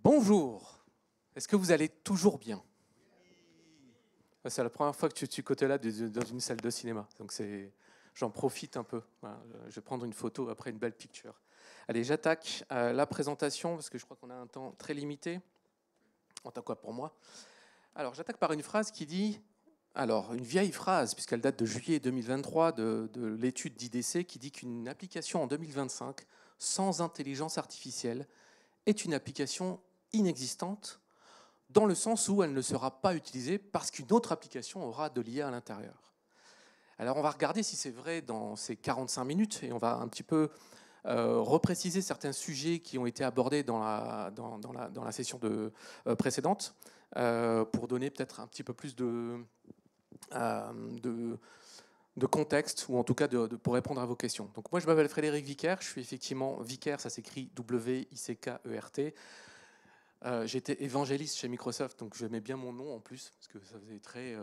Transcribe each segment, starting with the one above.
Bonjour. Est-ce que vous allez toujours bien? C'est la première fois que tu suis côté là dans une salle de cinéma. Donc j'en profite un peu. Voilà, je vais prendre une photo après une belle picture. Allez, j'attaque la présentation parce que je crois qu'on a un temps très limité. En tant quoi pour moi. Alors, j'attaque par une phrase qui dit, alors une vieille phrase puisqu'elle date de juillet 2023 de l'étude d'IDC qui dit qu'une application en 2025 sans intelligence artificielle est une application inexistante dans le sens où elle ne sera pas utilisée parce qu'une autre application aura de l'IA à l'intérieur. Alors on va regarder si c'est vrai dans ces 45 minutes et on va un petit peu repréciser certains sujets qui ont été abordés dans la session précédente pour donner peut-être un petit peu plus de contexte ou en tout cas pour répondre à vos questions. Donc moi je m'appelle Frédéric Vickers, je suis effectivement Vickers, ça s'écrit W-I-C-K-E-R-T. J'étais évangéliste chez Microsoft, donc j'aimais bien mon nom en plus, parce que ça faisait très...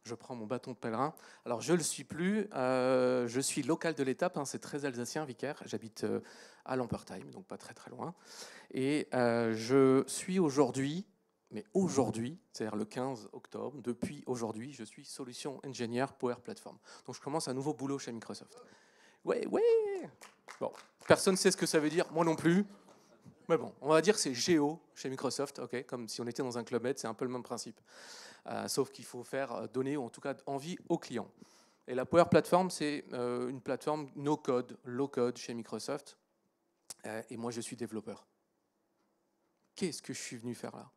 je prends mon bâton de pèlerin. Alors je ne le suis plus, je suis local de l'étape, hein, c'est très alsacien, Vickers. J'habite à Lampertheim, donc pas très très loin. Et je suis aujourd'hui, mais aujourd'hui, c'est-à-dire le 15 octobre, depuis aujourd'hui, je suis Solution Engineer Power Platform. Donc je commence un nouveau boulot chez Microsoft. Ouais. Bon, personne ne sait ce que ça veut dire, moi non plus. Mais bon, on va dire que c'est Géo chez Microsoft, ok, comme si on était dans un Club Med, c'est un peu le même principe. Sauf qu'il faut faire donner, ou en tout cas envie aux clients. Et la Power Platform, c'est une plateforme no-code, low-code chez Microsoft. Et moi, je suis développeur. Qu'est-ce que je suis venu faire là?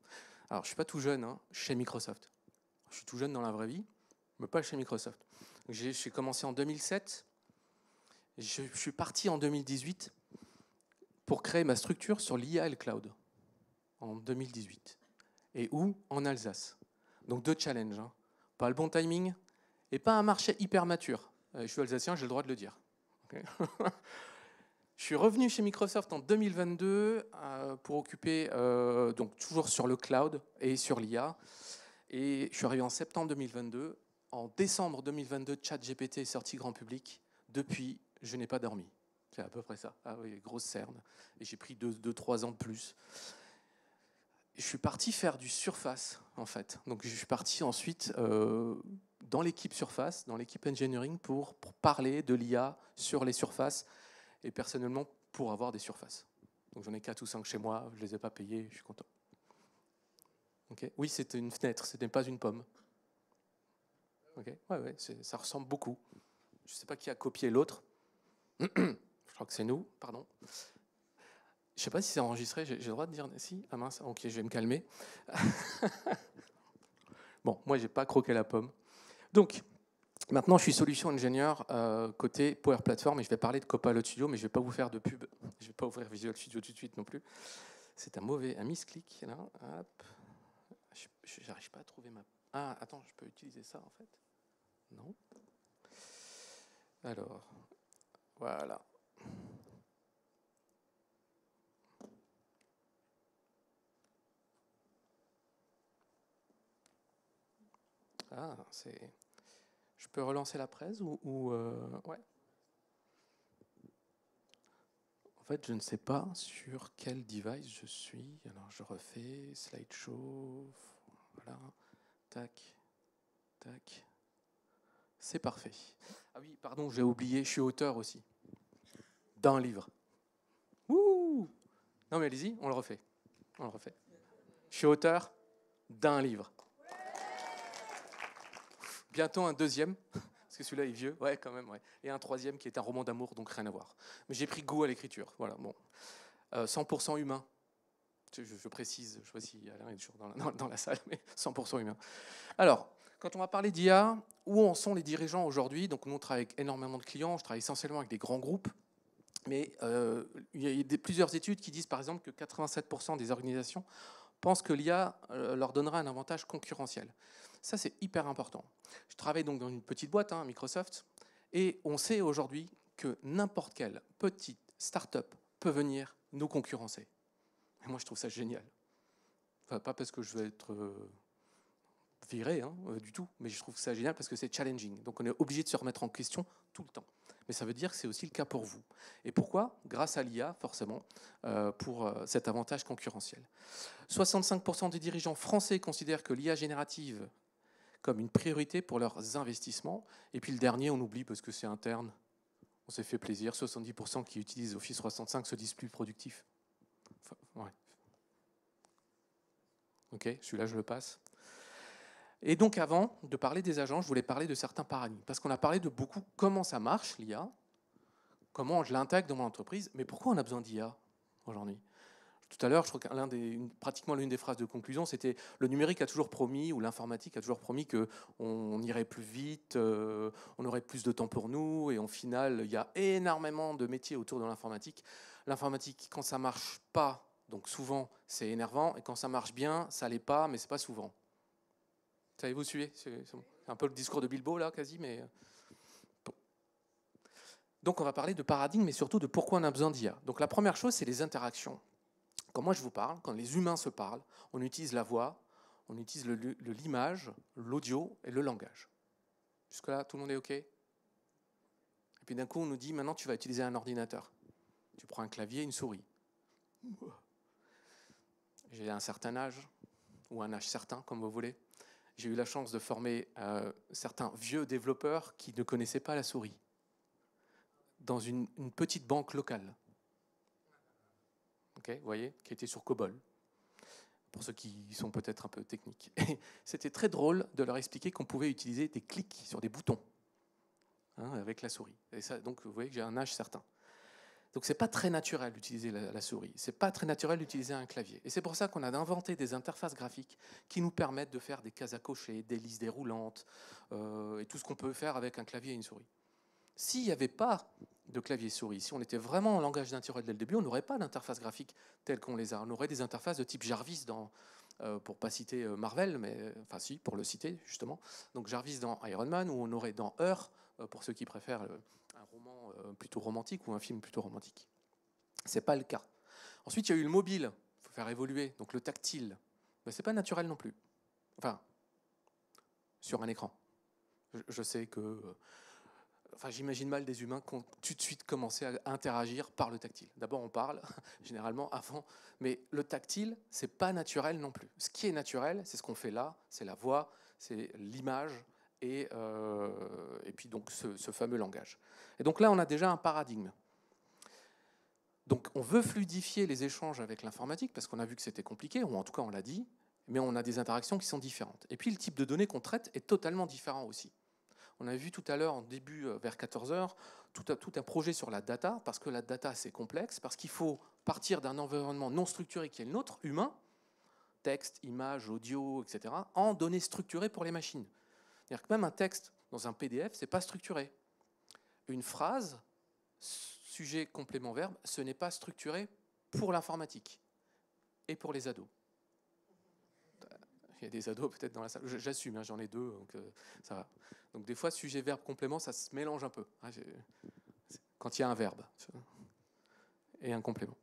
Alors, je ne suis pas tout jeune hein, chez Microsoft. Je suis tout jeune dans la vraie vie, mais pas chez Microsoft. J'ai commencé en 2007. Je suis parti en 2018 pour créer ma structure sur l'IA et le cloud. En 2018. Et où? En Alsace. Donc deux challenges. Hein. Pas le bon timing et pas un marché hyper mature. Je suis alsacien, j'ai le droit de le dire. Okay. Je suis revenu chez Microsoft en 2022 pour occuper, donc toujours sur le cloud et sur l'IA. Et je suis arrivé en septembre 2022. En décembre 2022, ChatGPT est sorti grand public. Depuis, je n'ai pas dormi. C'est à peu près ça. Ah oui, grosse cerne. Et j'ai pris 2-3 ans de plus. Je suis parti faire du surface, en fait. Donc, je suis parti ensuite dans l'équipe surface, dans l'équipe engineering, pour parler de l'IA sur les surfaces et personnellement pour avoir des surfaces. Donc, j'en ai 4 ou 5 chez moi, je ne les ai pas payés, je suis content. Okay. Oui, c'était une fenêtre, ce n'est pas une pomme. Okay. Ouais, ça ressemble beaucoup. Je ne sais pas qui a copié l'autre. Je crois que c'est nous, pardon. Je ne sais pas si c'est enregistré, j'ai le droit de dire si. Ah mince, ok, je vais me calmer. Bon, moi, je n'ai pas croqué la pomme. Donc, maintenant, je suis solution ingénieur côté Power Platform et je vais parler de Copilot Studio, mais je ne vais pas vous faire de pub. Je ne vais pas ouvrir Visual Studio tout de suite non plus. C'est un misclick. Là. Hop. Je n'arrive pas à trouver ma... Ah, attends, je peux utiliser ça en fait? Non. Alors, voilà. Ah, c'est... Je peux relancer la presse ou ouais. En fait, je ne sais pas sur quel device je suis. Alors, je refais slideshow. Voilà. Tac. Tac. C'est parfait. Ah oui, pardon, j'ai oublié, je suis auteur aussi. D'un livre. Ouh! Non mais allez-y, on le refait. On le refait. Je suis auteur d'un livre. Bientôt un deuxième, parce que celui-là est vieux, ouais quand même, ouais. Et un troisième qui est un roman d'amour, donc rien à voir. Mais j'ai pris goût à l'écriture, voilà, bon. 100% humain, je précise, je sais pas si Alain est toujours dans la salle, mais 100% humain. Alors, quand on va parler d'IA, où en sont les dirigeants aujourd'hui? Donc nous, on travaille avec énormément de clients, je travaille essentiellement avec des grands groupes, mais il y a plusieurs études qui disent par exemple que 87% des organisations pensent que l'IA leur donnera un avantage concurrentiel. Ça, c'est hyper important. Je travaille donc dans une petite boîte, hein, Microsoft, et on sait aujourd'hui que n'importe quelle petite start-up peut venir nous concurrencer. Et moi, je trouve ça génial. Enfin, pas parce que je veux être virer du tout, mais je trouve ça génial parce que c'est challenging. Donc on est obligé de se remettre en question tout le temps. Mais ça veut dire que c'est aussi le cas pour vous. Et pourquoi? Grâce à l'IA, forcément, pour cet avantage concurrentiel. 65% des dirigeants français considèrent que l'IA générative comme une priorité pour leurs investissements. Et puis le dernier, on oublie parce que c'est interne. On s'est fait plaisir. 70% qui utilisent Office 365 se disent plus productifs. Enfin, ouais. Ok, celui-là, je le passe. Et donc, avant de parler des agents, je voulais parler de certains paradigmes. Parce qu'on a parlé de beaucoup comment ça marche, l'IA, comment je l'intègre dans mon entreprise, mais pourquoi on a besoin d'IA aujourd'hui? Tout à l'heure, je crois que pratiquement l'une des phrases de conclusion, c'était le numérique a toujours promis, ou l'informatique a toujours promis qu'on irait plus vite, on aurait plus de temps pour nous, et au final, il y a énormément de métiers autour de l'informatique. L'informatique, quand ça marche pas, donc souvent, c'est énervant, et quand ça marche bien, ça l'est pas, mais c'est pas souvent. Savez-vous suivez? C'est un peu le discours de Bilbo, là, quasi, mais... Bon. Donc, on va parler de paradigme, mais surtout de pourquoi on a besoin d'IA. Donc, la première chose, c'est les interactions. Quand moi je vous parle, quand les humains se parlent, on utilise la voix, on utilise l'image, l'audio et le langage. Jusque-là, tout le monde est OK? Et puis d'un coup, on nous dit, maintenant tu vas utiliser un ordinateur. Tu prends un clavier et une souris. J'ai un certain âge, ou un âge certain, comme vous voulez. J'ai eu la chance de former certains vieux développeurs qui ne connaissaient pas la souris, dans une petite banque locale. Okay, vous voyez, qui était sur COBOL, pour ceux qui sont peut-être un peu techniques. C'était très drôle de leur expliquer qu'on pouvait utiliser des clics sur des boutons avec la souris. Et ça, donc vous voyez que j'ai un âge certain. Donc c'est pas très naturel d'utiliser la souris, c'est pas très naturel d'utiliser un clavier. Et c'est pour ça qu'on a inventé des interfaces graphiques qui nous permettent de faire des cases à cocher, des listes déroulantes, et tout ce qu'on peut faire avec un clavier et une souris. S'il n'y avait pas de clavier souris, si on était vraiment en langage naturel dès le début, on n'aurait pas d'interface graphique telle qu'on les a. On aurait des interfaces de type Jarvis pour pas citer Marvel, mais enfin si, pour le citer justement. Donc Jarvis dans Iron Man, ou on aurait dans Her, pour ceux qui préfèrent un roman plutôt romantique ou un film plutôt romantique. C'est pas le cas. Ensuite, il y a eu le mobile, il faut faire évoluer, donc le tactile. Mais c'est pas naturel non plus. Enfin, sur un écran. Je sais que... Enfin, j'imagine mal des humains qui ont tout de suite commencé à interagir par le tactile. D'abord, on parle, généralement, avant. Mais le tactile, c'est pas naturel non plus. Ce qui est naturel, c'est ce qu'on fait là, c'est la voix, c'est l'image, et puis donc ce fameux langage. Et donc là, on a déjà un paradigme. Donc on veut fluidifier les échanges avec l'informatique, parce qu'on a vu que c'était compliqué, ou en tout cas on l'a dit, mais on a des interactions qui sont différentes. Et puis le type de données qu'on traite est totalement différent aussi. On a vu tout à l'heure, en début, vers 14h, tout un projet sur la data, parce que la data, c'est complexe, parce qu'il faut partir d'un environnement non structuré qui est le nôtre, humain, texte, image, audio, etc., en données structurées pour les machines. C'est-à-dire que même un texte dans un PDF, ce n'est pas structuré. Une phrase, sujet, complément, verbe, ce n'est pas structuré pour l'informatique et pour les ados. Il y a des ados peut-être dans la salle. J'assume, j'en ai deux, donc ça va. Donc des fois, sujet, verbe, complément, ça se mélange un peu. Quand il y a un verbe et un complément.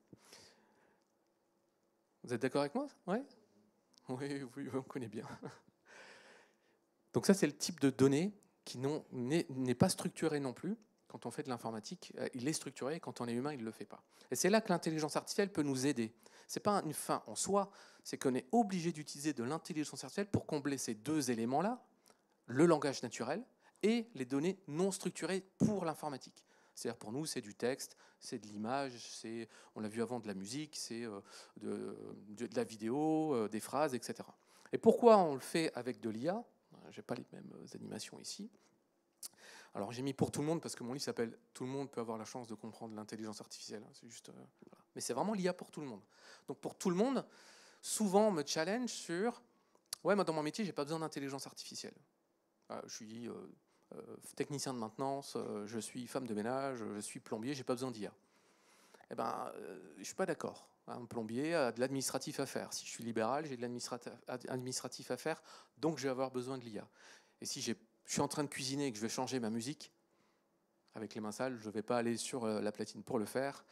Vous êtes d'accord avec moi? Ouais. Oui, on connaît bien. Donc ça, c'est le type de données qui n'est pas structuré non plus. Quand on fait de l'informatique, il est structuré, et quand on est humain, il ne le fait pas. Et c'est là que l'intelligence artificielle peut nous aider. Ce n'est pas une fin en soi, c'est qu'on est obligé d'utiliser de l'intelligence artificielle pour combler ces deux éléments-là, le langage naturel et les données non structurées pour l'informatique. C'est-à-dire pour nous, c'est du texte, c'est de l'image, on l'a vu avant, de la musique, c'est de la vidéo, des phrases, etc. Et pourquoi on le fait avec de l'IA? Je n'ai pas les mêmes animations ici. Alors j'ai mis pour tout le monde parce que mon livre s'appelle « Tout le monde peut avoir la chance de comprendre l'intelligence artificielle ». C'est juste, voilà. Mais c'est vraiment l'IA pour tout le monde. Donc pour tout le monde, souvent on me challenge sur « Ouais, moi dans mon métier, j'ai pas besoin d'intelligence artificielle. Je suis technicien de maintenance, je suis femme de ménage, je suis plombier, j'ai pas besoin d'IA. » Eh ben, je suis pas d'accord. Un plombier a de l'administratif à faire. Si je suis libéral, j'ai de l'administratif à faire, donc je vais avoir besoin de l'IA. Et si je suis en train de cuisiner et que je vais changer ma musique, avec les mains sales, je ne vais pas aller sur la platine pour le faire.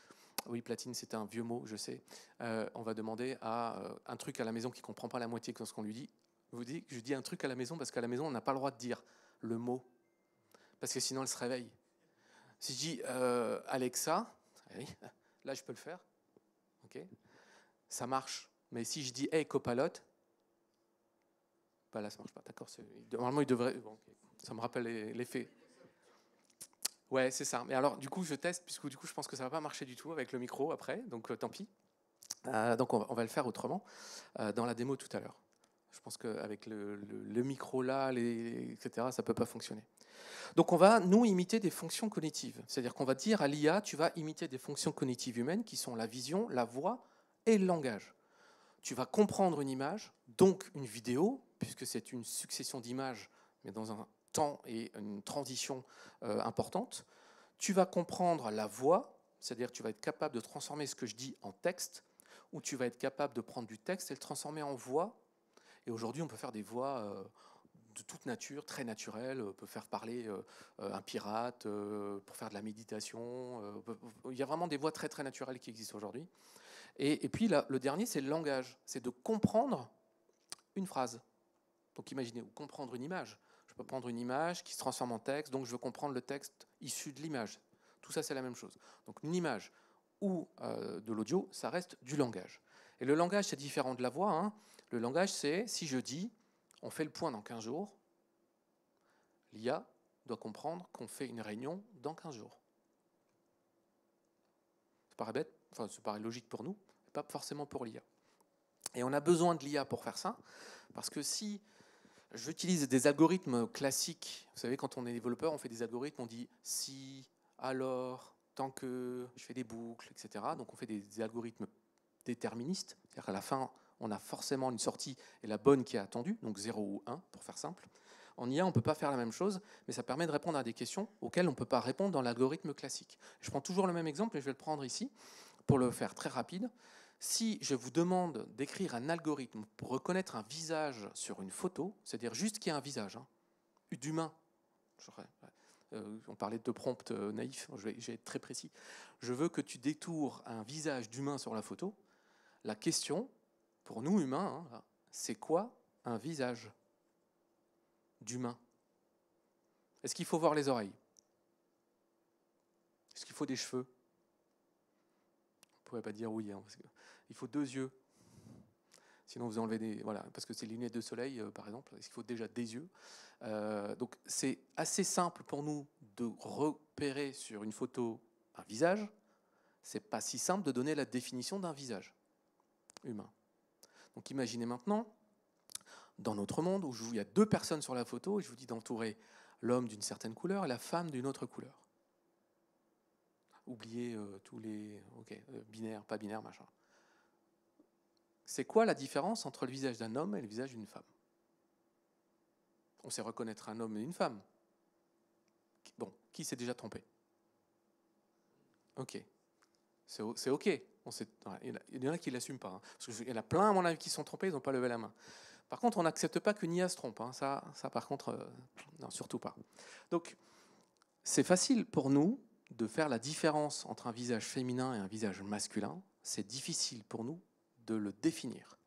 Oui, platine, c'est un vieux mot, je sais. On va demander à un truc à la maison qui ne comprend pas la moitié de ce qu'on lui dit. Je dis un truc à la maison parce qu'à la maison, on n'a pas le droit de dire le mot, parce que sinon, elle se réveille. Si je dis Alexa, oui, là, je peux le faire. Okay, ça marche. Mais si je dis Hey, Copilot, bah là, ça ne marche pas. D'accord. Normalement, il devrait... Bon, okay. Ça me rappelle les faits. Ouais, c'est ça. Mais alors, du coup, je teste, puisque du coup, je pense que ça ne va pas marcher du tout avec le micro après, donc tant pis. Donc, on va le faire autrement, dans la démo tout à l'heure. Je pense qu'avec le micro là, etc., ça ne peut pas fonctionner. Donc, on va, nous, imiter des fonctions cognitives. C'est-à-dire qu'on va dire à l'IA, tu vas imiter des fonctions cognitives humaines qui sont la vision, la voix et le langage. Tu vas comprendre une image, donc une vidéo, puisque c'est une succession d'images, mais dans un temps et une transition importante. Tu vas comprendre la voix, c'est-à-dire que tu vas être capable de transformer ce que je dis en texte, ou tu vas être capable de prendre du texte et le transformer en voix. Et aujourd'hui, on peut faire des voix de toute nature, très naturelles. On peut faire parler un pirate, pour faire de la méditation. Il y a vraiment des voix très, très naturelles qui existent aujourd'hui. Et puis, là, le dernier, c'est le langage. C'est de comprendre une phrase. Donc, imaginez, ou comprendre une image. Je peux prendre une image qui se transforme en texte, donc je veux comprendre le texte issu de l'image. Tout ça, c'est la même chose. Donc, une image ou de l'audio, ça reste du langage. Et le langage, c'est différent de la voix. Hein. Le langage, c'est, si je dis, on fait le point dans 15 jours, l'IA doit comprendre qu'on fait une réunion dans 15 jours. Ça paraît bête, enfin, ça paraît logique pour nous, mais pas forcément pour l'IA. Et on a besoin de l'IA pour faire ça, parce que si j'utilise des algorithmes classiques, vous savez, quand on est développeur, on fait des algorithmes, on dit si, alors, tant que, je fais des boucles, etc. Donc on fait des algorithmes déterministes, c'est-à-dire qu'à la fin, on a forcément une sortie et la bonne qui est attendue, donc 0 ou 1, pour faire simple. En IA, on ne peut pas faire la même chose, mais ça permet de répondre à des questions auxquelles on ne peut pas répondre dans l'algorithme classique. Je prends toujours le même exemple, et je vais le prendre ici, pour le faire très rapide. Si je vous demande d'écrire un algorithme pour reconnaître un visage sur une photo, c'est-à-dire juste qu'il y a un visage, hein, d'humain, on parlait de prompt naïf, je vais être très précis, je veux que tu détournes un visage d'humain sur la photo, la question, pour nous humains, hein, c'est quoi un visage d'humain? Est-ce qu'il faut voir les oreilles? Est-ce qu'il faut des cheveux? On ne pourrait pas dire oui, hein, parce qu'il faut 2 yeux. Sinon, vous enlevez des... Voilà, parce que c'est les lunettes de soleil, par exemple. Est-ce qu'il faut déjà des yeux? Donc, c'est assez simple pour nous de repérer sur une photo un visage. C'est pas si simple de donner la définition d'un visage humain. Donc, imaginez maintenant, dans notre monde, où il y a 2 personnes sur la photo, et je vous dis d'entourer l'homme d'une certaine couleur et la femme d'une autre couleur. Oubliez tous les... Ok, binaire, pas binaire, machin. C'est quoi la différence entre le visage d'un homme et le visage d'une femme? On sait reconnaître un homme et une femme. Bon, qui s'est déjà trompé? Ok. C'est ok. Il y en a qui ne l'assument pas. Hein. Parce qu'il y en a plein, à mon avis, qui sont trompés, ils n'ont pas levé la main. Par contre, on n'accepte pas qu'une IA se trompe. Hein. Ça, par contre, non, surtout pas. Donc, c'est facile pour nous de faire la différence entre un visage féminin et un visage masculin. C'est difficile pour nous de le définir.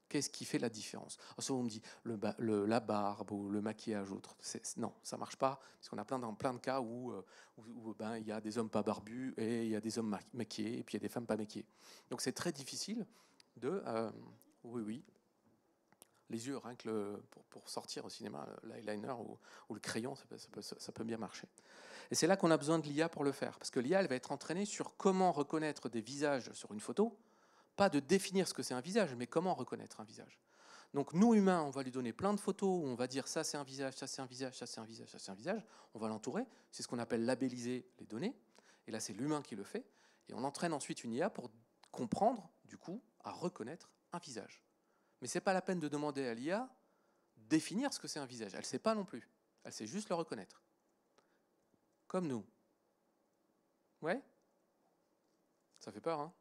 Qu'est-ce qui fait la différence? Souvent on me dit la barbe ou le maquillage ou autre. Non, ça ne marche pas, parce qu'on a plein de cas où il y a des hommes pas barbus et il y a des hommes maquillés et puis il y a des femmes pas maquillées. Donc c'est très difficile de... oui, les yeux, rien que pour sortir au cinéma, l'eyeliner ou le crayon, ça peut bien marcher. Et c'est là qu'on a besoin de l'IA pour le faire, parce que l'IA, elle va être entraînée sur comment reconnaître des visages sur une photo, pas de définir ce que c'est un visage, mais comment reconnaître un visage. Donc nous, humains, on va lui donner plein de photos où on va dire ça c'est un visage, ça c'est un visage, ça c'est un visage, ça c'est un visage. On va l'entourer. C'est ce qu'on appelle labelliser les données. Et là, c'est l'humain qui le fait. Et on entraîne ensuite une IA pour comprendre, du coup, à reconnaître un visage. Mais ce n'est pas la peine de demander à l'IA définir ce que c'est un visage. Elle ne sait pas non plus. Elle sait juste le reconnaître. Comme nous. Ouais? Ça fait peur, hein?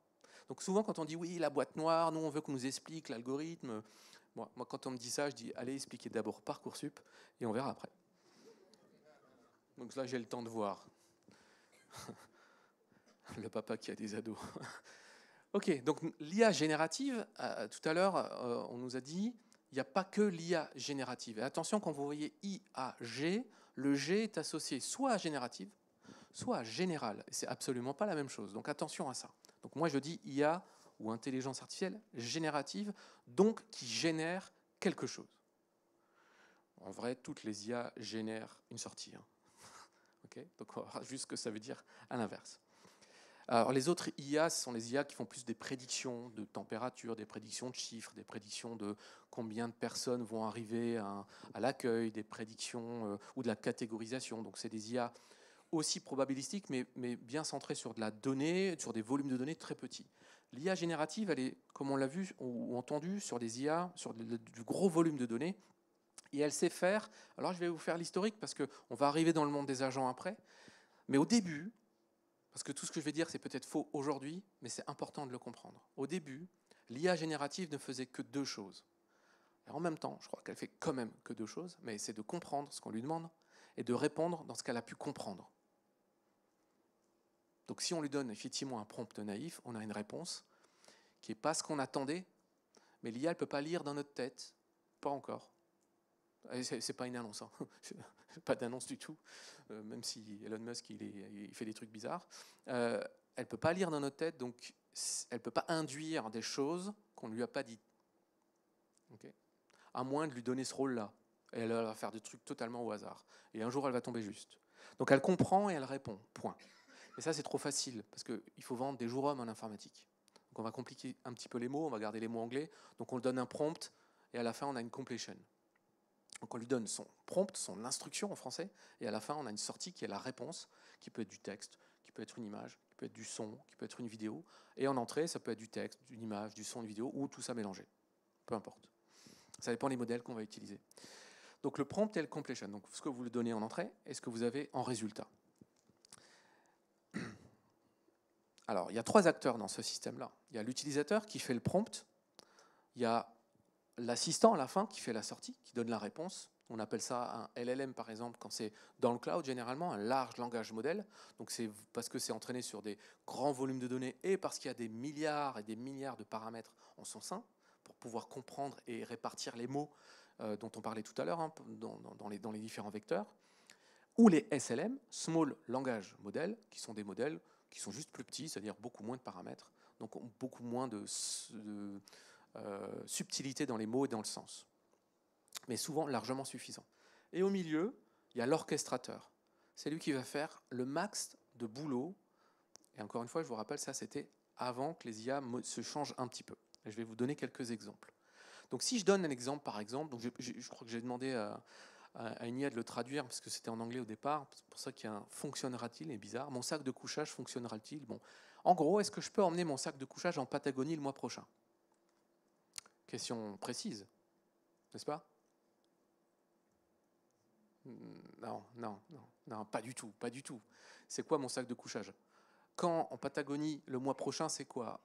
Donc souvent, quand on dit oui, la boîte noire, nous, on veut qu'on nous explique l'algorithme. Moi, quand on me dit ça, je dis allez expliquer d'abord Parcoursup et on verra après. Donc là, j'ai le temps de voir. Le papa qui a des ados. Ok, donc l'IA générative, tout à l'heure, on nous a dit, il n'y a pas que l'IA générative. Et attention, quand vous voyez IAG, le G est associé soit à générative, soit à général. Et c'est absolument pas la même chose. Donc attention à ça. Donc moi je dis IA ou intelligence artificielle générative, donc qui génère quelque chose. En vrai, toutes les IA génèrent une sortie. Hein. Okay, donc on va voir juste ce que ça veut dire à l'inverse. Alors les autres IA, ce sont les IA qui font plus des prédictions de température, des prédictions de chiffres, des prédictions de combien de personnes vont arriver à l'accueil, des prédictions ou de la catégorisation. Donc c'est des IA aussi probabilistiques, mais bien centrées sur de la donnée, sur des volumes de données très petits. L'IA générative, elle est, comme on l'a vu ou entendu, sur des IA, sur du gros volume de données, et elle sait faire, alors je vais vous faire l'historique parce qu'on va arriver dans le monde des agents après, mais au début, parce que tout ce que je vais dire c'est peut-être faux aujourd'hui, mais c'est important de le comprendre. Au début, l'IA générative ne faisait que deux choses. Et en même temps, je crois qu'elle fait quand même que deux choses, mais c'est de comprendre ce qu'on lui demande et de répondre dans ce qu'elle a pu comprendre. Donc si on lui donne effectivement un prompt naïf, on a une réponse qui n'est pas ce qu'on attendait, mais l'IA ne peut pas lire dans notre tête, pas encore. C'est pas une annonce, hein. Pas d'annonce du tout, même si Elon Musk il fait des trucs bizarres. Elle ne peut pas lire dans notre tête, donc elle ne peut pas induire des choses qu'on ne lui a pas dites. Okay, à moins de lui donner ce rôle-là. Et elle va faire des trucs totalement au hasard. Et un jour, elle va tomber juste. Donc elle comprend et elle répond, point. Mais ça, c'est trop facile, parce qu'il faut vendre des jours hommes en informatique. Donc on va compliquer un petit peu les mots, on va garder les mots anglais. Donc on lui donne un prompt, et à la fin, on a une completion. Donc on lui donne son prompt, son instruction en français, et à la fin, on a une sortie qui est la réponse, qui peut être du texte, qui peut être une image, qui peut être du son, qui peut être une vidéo. Et en entrée, ça peut être du texte, d'une image, du son, une vidéo, ou tout ça mélangé. Peu importe. Ça dépend des modèles qu'on va utiliser. Donc le prompt et le completion, donc ce que vous lui donnez en entrée et ce que vous avez en résultat. Alors, il y a trois acteurs dans ce système-là. Il y a l'utilisateur qui fait le prompt, il y a l'assistant à la fin qui fait la sortie, qui donne la réponse. On appelle ça un LLM par exemple quand c'est dans le cloud, généralement un large langage modèle. Donc c'est parce que c'est entraîné sur des grands volumes de données et parce qu'il y a des milliards et des milliards de paramètres en son sein pour pouvoir comprendre et répartir les mots dont on parlait tout à l'heure hein, dans les différents vecteurs. Ou les SLM, Small Language Model, qui sont des modèles qui sont juste plus petits, c'est-à-dire beaucoup moins de paramètres, donc beaucoup moins de subtilité dans les mots et dans le sens, mais souvent largement suffisant. Et au milieu, il y a l'orchestrateur. C'est lui qui va faire le max de boulot. Et encore une fois, je vous rappelle, ça c'était avant que les IA se changent un petit peu. Et je vais vous donner quelques exemples. Donc si je donne un exemple, par exemple, donc je crois que j'ai demandé à une IA de le traduire, parce que c'était en anglais au départ, c'est pour ça qu'il y a un fonctionnera-t-il, est bizarre. Mon sac de couchage fonctionnera-t-il? Bon, en gros, est-ce que je peux emmener mon sac de couchage en Patagonie le mois prochain? Question précise, n'est-ce pas? Non, non, non, non, pas du tout, pas du tout. C'est quoi mon sac de couchage? Quand en Patagonie, le mois prochain, c'est quoi?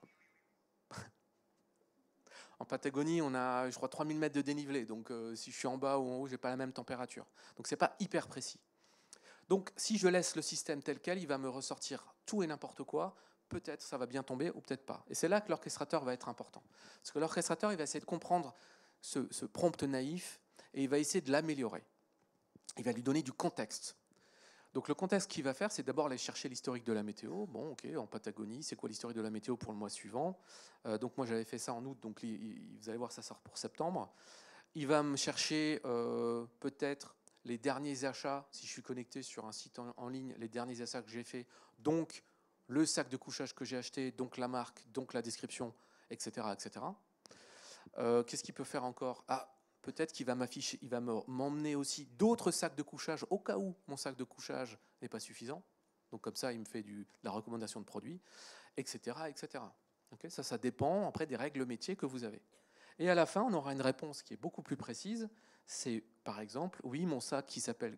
En Patagonie, on a, je crois, 3000 mètres de dénivelé. Donc, si je suis en bas ou en haut, je n'ai pas la même température. Donc, ce n'est pas hyper précis. Donc, si je laisse le système tel quel, il va me ressortir tout et n'importe quoi. Peut-être ça va bien tomber ou peut-être pas. Et c'est là que l'orchestrateur va être important. Parce que l'orchestrateur, il va essayer de comprendre ce prompt naïf et il va essayer de l'améliorer. Il va lui donner du contexte. Donc le contexte qu'il va faire, c'est d'abord aller chercher l'historique de la météo. Bon, ok, en Patagonie, c'est quoi l'historique de la météo pour le mois suivant? Donc moi j'avais fait ça en août, donc vous allez voir, ça sort pour septembre. Il va me chercher peut-être les derniers achats, si je suis connecté sur un site en ligne, les derniers achats que j'ai fait, donc le sac de couchage que j'ai acheté, donc la marque, donc la description, etc. etc. Qu'est-ce qu'il peut faire encore? Ah, peut-être qu'il va m'afficher, il va m'emmener aussi d'autres sacs de couchage au cas où mon sac de couchage n'est pas suffisant. Donc comme ça, il me fait de la recommandation de produits, etc. etc. Okay, ça dépend après des règles métiers que vous avez. Et à la fin, on aura une réponse qui est beaucoup plus précise. C'est par exemple, oui, mon sac qui s'appelle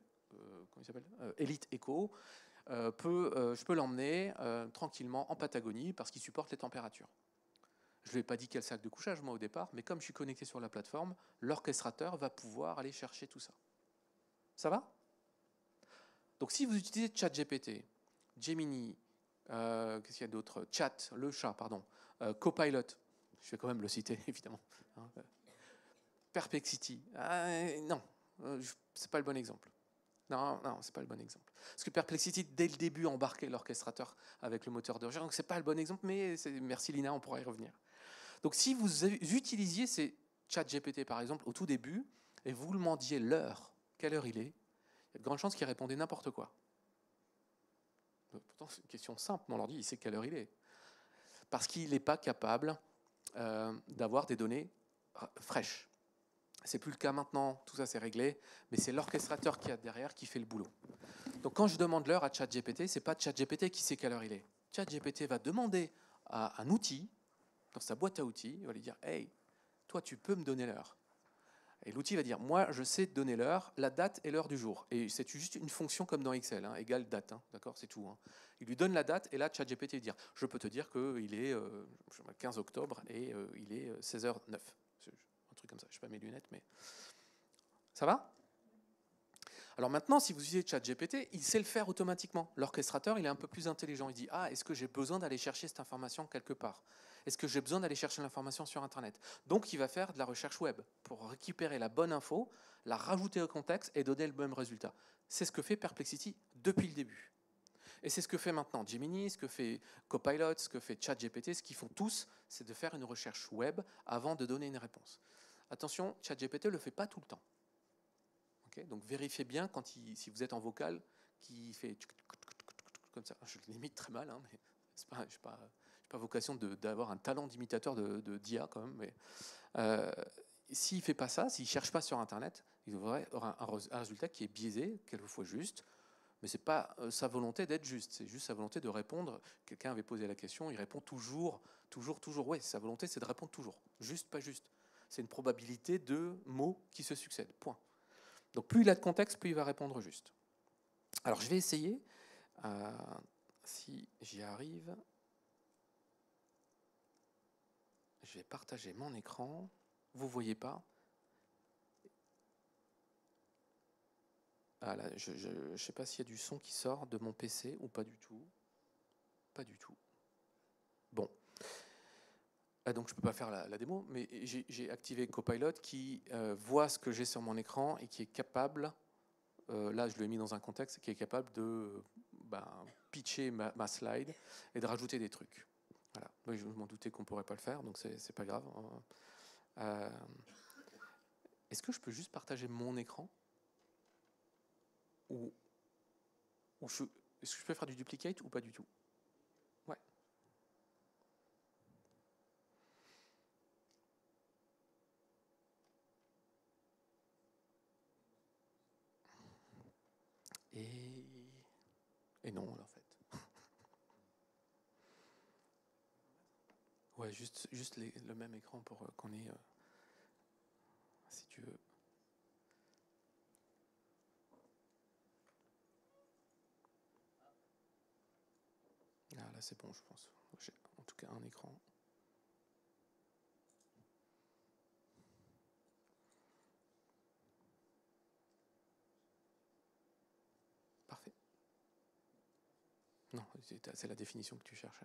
Elite Eco, je peux l'emmener tranquillement en Patagonie parce qu'il supporte les températures. Je ne lui ai pas dit quel sac de couchage, moi, au départ, mais comme je suis connecté sur la plateforme, l'orchestrateur va pouvoir aller chercher tout ça. Ça va? Donc, si vous utilisez ChatGPT, Gemini, qu'est-ce qu'il y a d'autre? Le chat, pardon, Copilot, je vais quand même le citer, évidemment. Perplexity. Non, c'est pas le bon exemple. Non, c'est pas le bon exemple. Parce que Perplexity, dès le début, embarquait l'orchestrateur avec le moteur de recherche. Donc c'est pas le bon exemple, mais merci Lina, on pourra y revenir. Donc si vous utilisiez ces ChatGPT par exemple au tout début et vous lui demandiez l'heure, quelle heure il est, il y a de grandes chances qu'il répondait n'importe quoi. Pourtant c'est une question simple, mais on leur dit il sait quelle heure il est. Parce qu'il n'est pas capable d'avoir des données fraîches. C'est plus le cas maintenant, tout ça c'est réglé, mais c'est l'orchestrateur qui a derrière qui fait le boulot. Donc quand je demande l'heure à ChatGPT, c'est pas ChatGPT qui sait quelle heure il est. ChatGPT va demander à un outil, dans sa boîte à outils, il va lui dire « Hey, toi tu peux me donner l'heure ». Et l'outil va dire « Moi je sais te donner l'heure, la date et l'heure du jour ». Et c'est juste une fonction comme dans Excel, égale date, d'accord, c'est tout. Il lui donne la date et là ChatGPT va dire « Je peux te dire qu'il est 15 octobre et il est 16h09 ». Un truc comme ça, je n'ai pas mes lunettes, mais ça va ? Alors maintenant, si vous utilisez ChatGPT, il sait le faire automatiquement. L'orchestrateur, il est un peu plus intelligent. Il dit « Ah, est-ce que j'ai besoin d'aller chercher cette information quelque part ? Est-ce que j'ai besoin d'aller chercher l'information sur Internet ?» Donc, il va faire de la recherche web pour récupérer la bonne info, la rajouter au contexte et donner le même résultat. C'est ce que fait Perplexity depuis le début. Et c'est ce que fait maintenant Gemini, ce que fait Copilot, ce que fait ChatGPT. Ce qu'ils font tous, c'est de faire une recherche web avant de donner une réponse. Attention, ChatGPT ne le fait pas tout le temps. Okay, donc vérifiez bien quand si vous êtes en vocal, qui fait comme ça. Je l'imite très mal, mais je n'ai pas vocation d'avoir un talent d'imitateur d'IA quand même. Mais s'il ne fait pas ça, s'il ne cherche pas sur Internet, il devrait avoir un résultat qui est biaisé, quelquefois juste, mais ce n'est pas sa volonté d'être juste, c'est juste sa volonté de répondre. Quelqu'un avait posé la question, il répond toujours. Oui, sa volonté, c'est de répondre toujours. Juste, pas juste. C'est une probabilité de mots qui se succèdent. Point. Donc plus il a de contexte, plus il va répondre juste. Alors je vais essayer, si j'y arrive, je vais partager mon écran, vous ne voyez pas. Ah là, je ne sais pas s'il y a du son qui sort de mon PC ou pas du tout. Pas du tout. Bon. Donc je ne peux pas faire la démo, mais j'ai activé Copilot qui voit ce que j'ai sur mon écran et qui est capable, là je l'ai mis dans un contexte, qui est capable de pitcher ma slide et de rajouter des trucs. Voilà. Moi, je m'en doutais qu'on ne pourrait pas le faire, donc c'est pas grave. Est-ce que je peux juste partager mon écran ou est-ce que je peux faire du duplicate ou pas du tout? Ouais. Et non, en fait. Ouais, juste le même écran pour qu'on ait, si tu veux. Ah, là, c'est bon, je pense. J'ai en tout cas un écran. Parfait. Non, c'est la définition que tu cherches.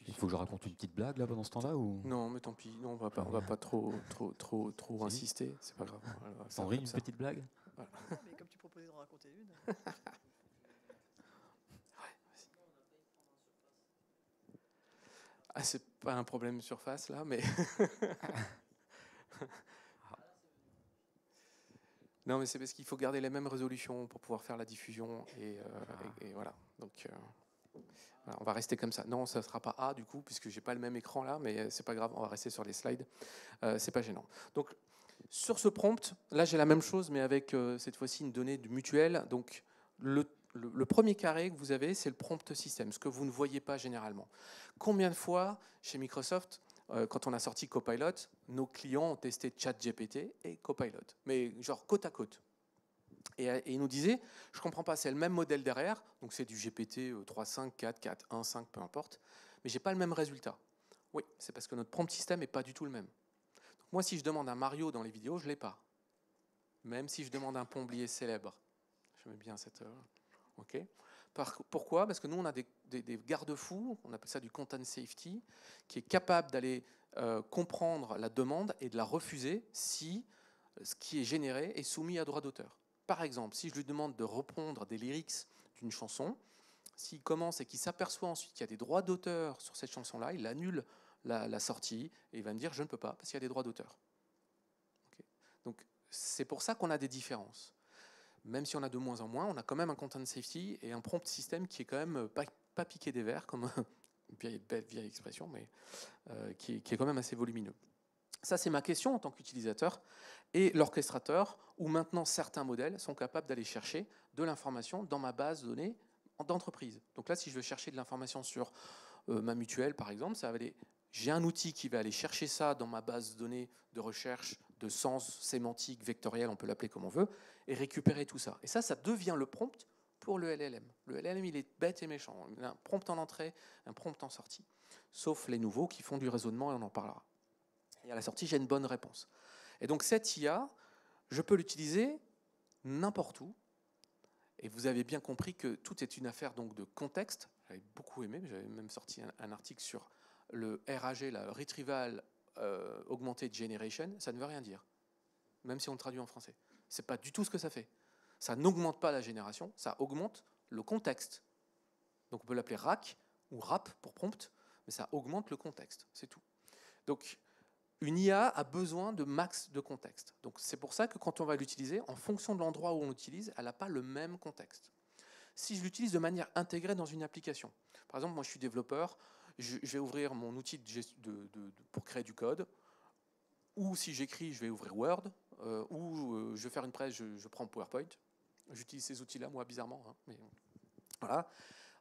Il faut que je raconte une petite blague là pendant ce temps-là ou... Non, mais tant pis, non, on va pas trop insister, c'est pas grave. Sandrine, une petite blague? Voilà. Mais comme tu proposais d'en raconter une. C'est pas un problème surface là, mais non, mais c'est parce qu'il faut garder les mêmes résolutions pour pouvoir faire la diffusion et voilà. Donc voilà, on va rester comme ça. Non, ça ne sera pas A du coup, puisque j'ai pas le même écran là, mais c'est pas grave, on va rester sur les slides. C'est pas gênant. Donc sur ce prompt, là j'ai la même chose, mais avec cette fois-ci une donnée du mutuel. Donc le premier carré que vous avez, c'est le prompt système, ce que vous ne voyez pas généralement. Combien de fois chez Microsoft, quand on a sorti Copilot, nos clients ont testé ChatGPT et Copilot, mais genre côte à côte. Et il nous disait, je ne comprends pas, c'est le même modèle derrière, donc c'est du GPT 3.5, 4, 4, 1, 5, peu importe, mais j'ai pas le même résultat. Oui, c'est parce que notre prompt système n'est pas du tout le même. Donc moi, si je demande un Mario dans les vidéos, je ne l'ai pas. Même si je demande un plombier célèbre. J'aime bien cette... OK. Pourquoi? Parce que nous, on a des garde-fous, on appelle ça du content safety, qui est capable d'aller comprendre la demande et de la refuser si ce qui est généré est soumis à droit d'auteur. Par exemple, si je lui demande de reprendre des lyrics d'une chanson, s'il commence et qu'il s'aperçoit ensuite qu'il y a des droits d'auteur sur cette chanson-là, il annule la sortie et il va me dire je ne peux pas parce qu'il y a des droits d'auteur. Okay. Donc c'est pour ça qu'on a des différences. Même si on a de moins en moins, on a quand même un content safety et un prompt system qui est quand même pas piqué des verres, comme une vieille expression, mais qui est quand même assez volumineux. Ça, c'est ma question en tant qu'utilisateur. Et l'orchestrateur, où maintenant certains modèles sont capables d'aller chercher de l'information dans ma base de données d'entreprise. Donc là, si je veux chercher de l'information sur ma mutuelle, par exemple, j'ai un outil qui va aller chercher ça dans ma base de données de recherche de sens sémantique, vectoriel, on peut l'appeler comme on veut, et récupérer tout ça. Et ça devient le prompt pour le LLM. Le LLM, il est bête et méchant. Il a un prompt en entrée, un prompt en sortie. Sauf les nouveaux qui font du raisonnement, et on en parlera. Et à la sortie, j'ai une bonne réponse. Et donc cette IA, je peux l'utiliser n'importe où. Et vous avez bien compris que tout est une affaire donc de contexte. J'avais beaucoup aimé, j'avais même sorti un article sur le RAG, la Retrieval Augmented Generation. Ça ne veut rien dire, même si on le traduit en français. Ce n'est pas du tout ce que ça fait. Ça n'augmente pas la génération, ça augmente le contexte. Donc on peut l'appeler RAC ou RAP pour prompt, mais ça augmente le contexte, c'est tout. Donc une IA a besoin de max de contexte. Donc c'est pour ça que quand on va l'utiliser, en fonction de l'endroit où on l'utilise, elle n'a pas le même contexte. Si je l'utilise de manière intégrée dans une application, par exemple, moi je suis développeur, je vais ouvrir mon outil pour créer du code, ou si j'écris, je vais ouvrir Word, ou je vais faire une presse, je prends PowerPoint. J'utilise ces outils-là, moi, bizarrement. Hein, mais voilà.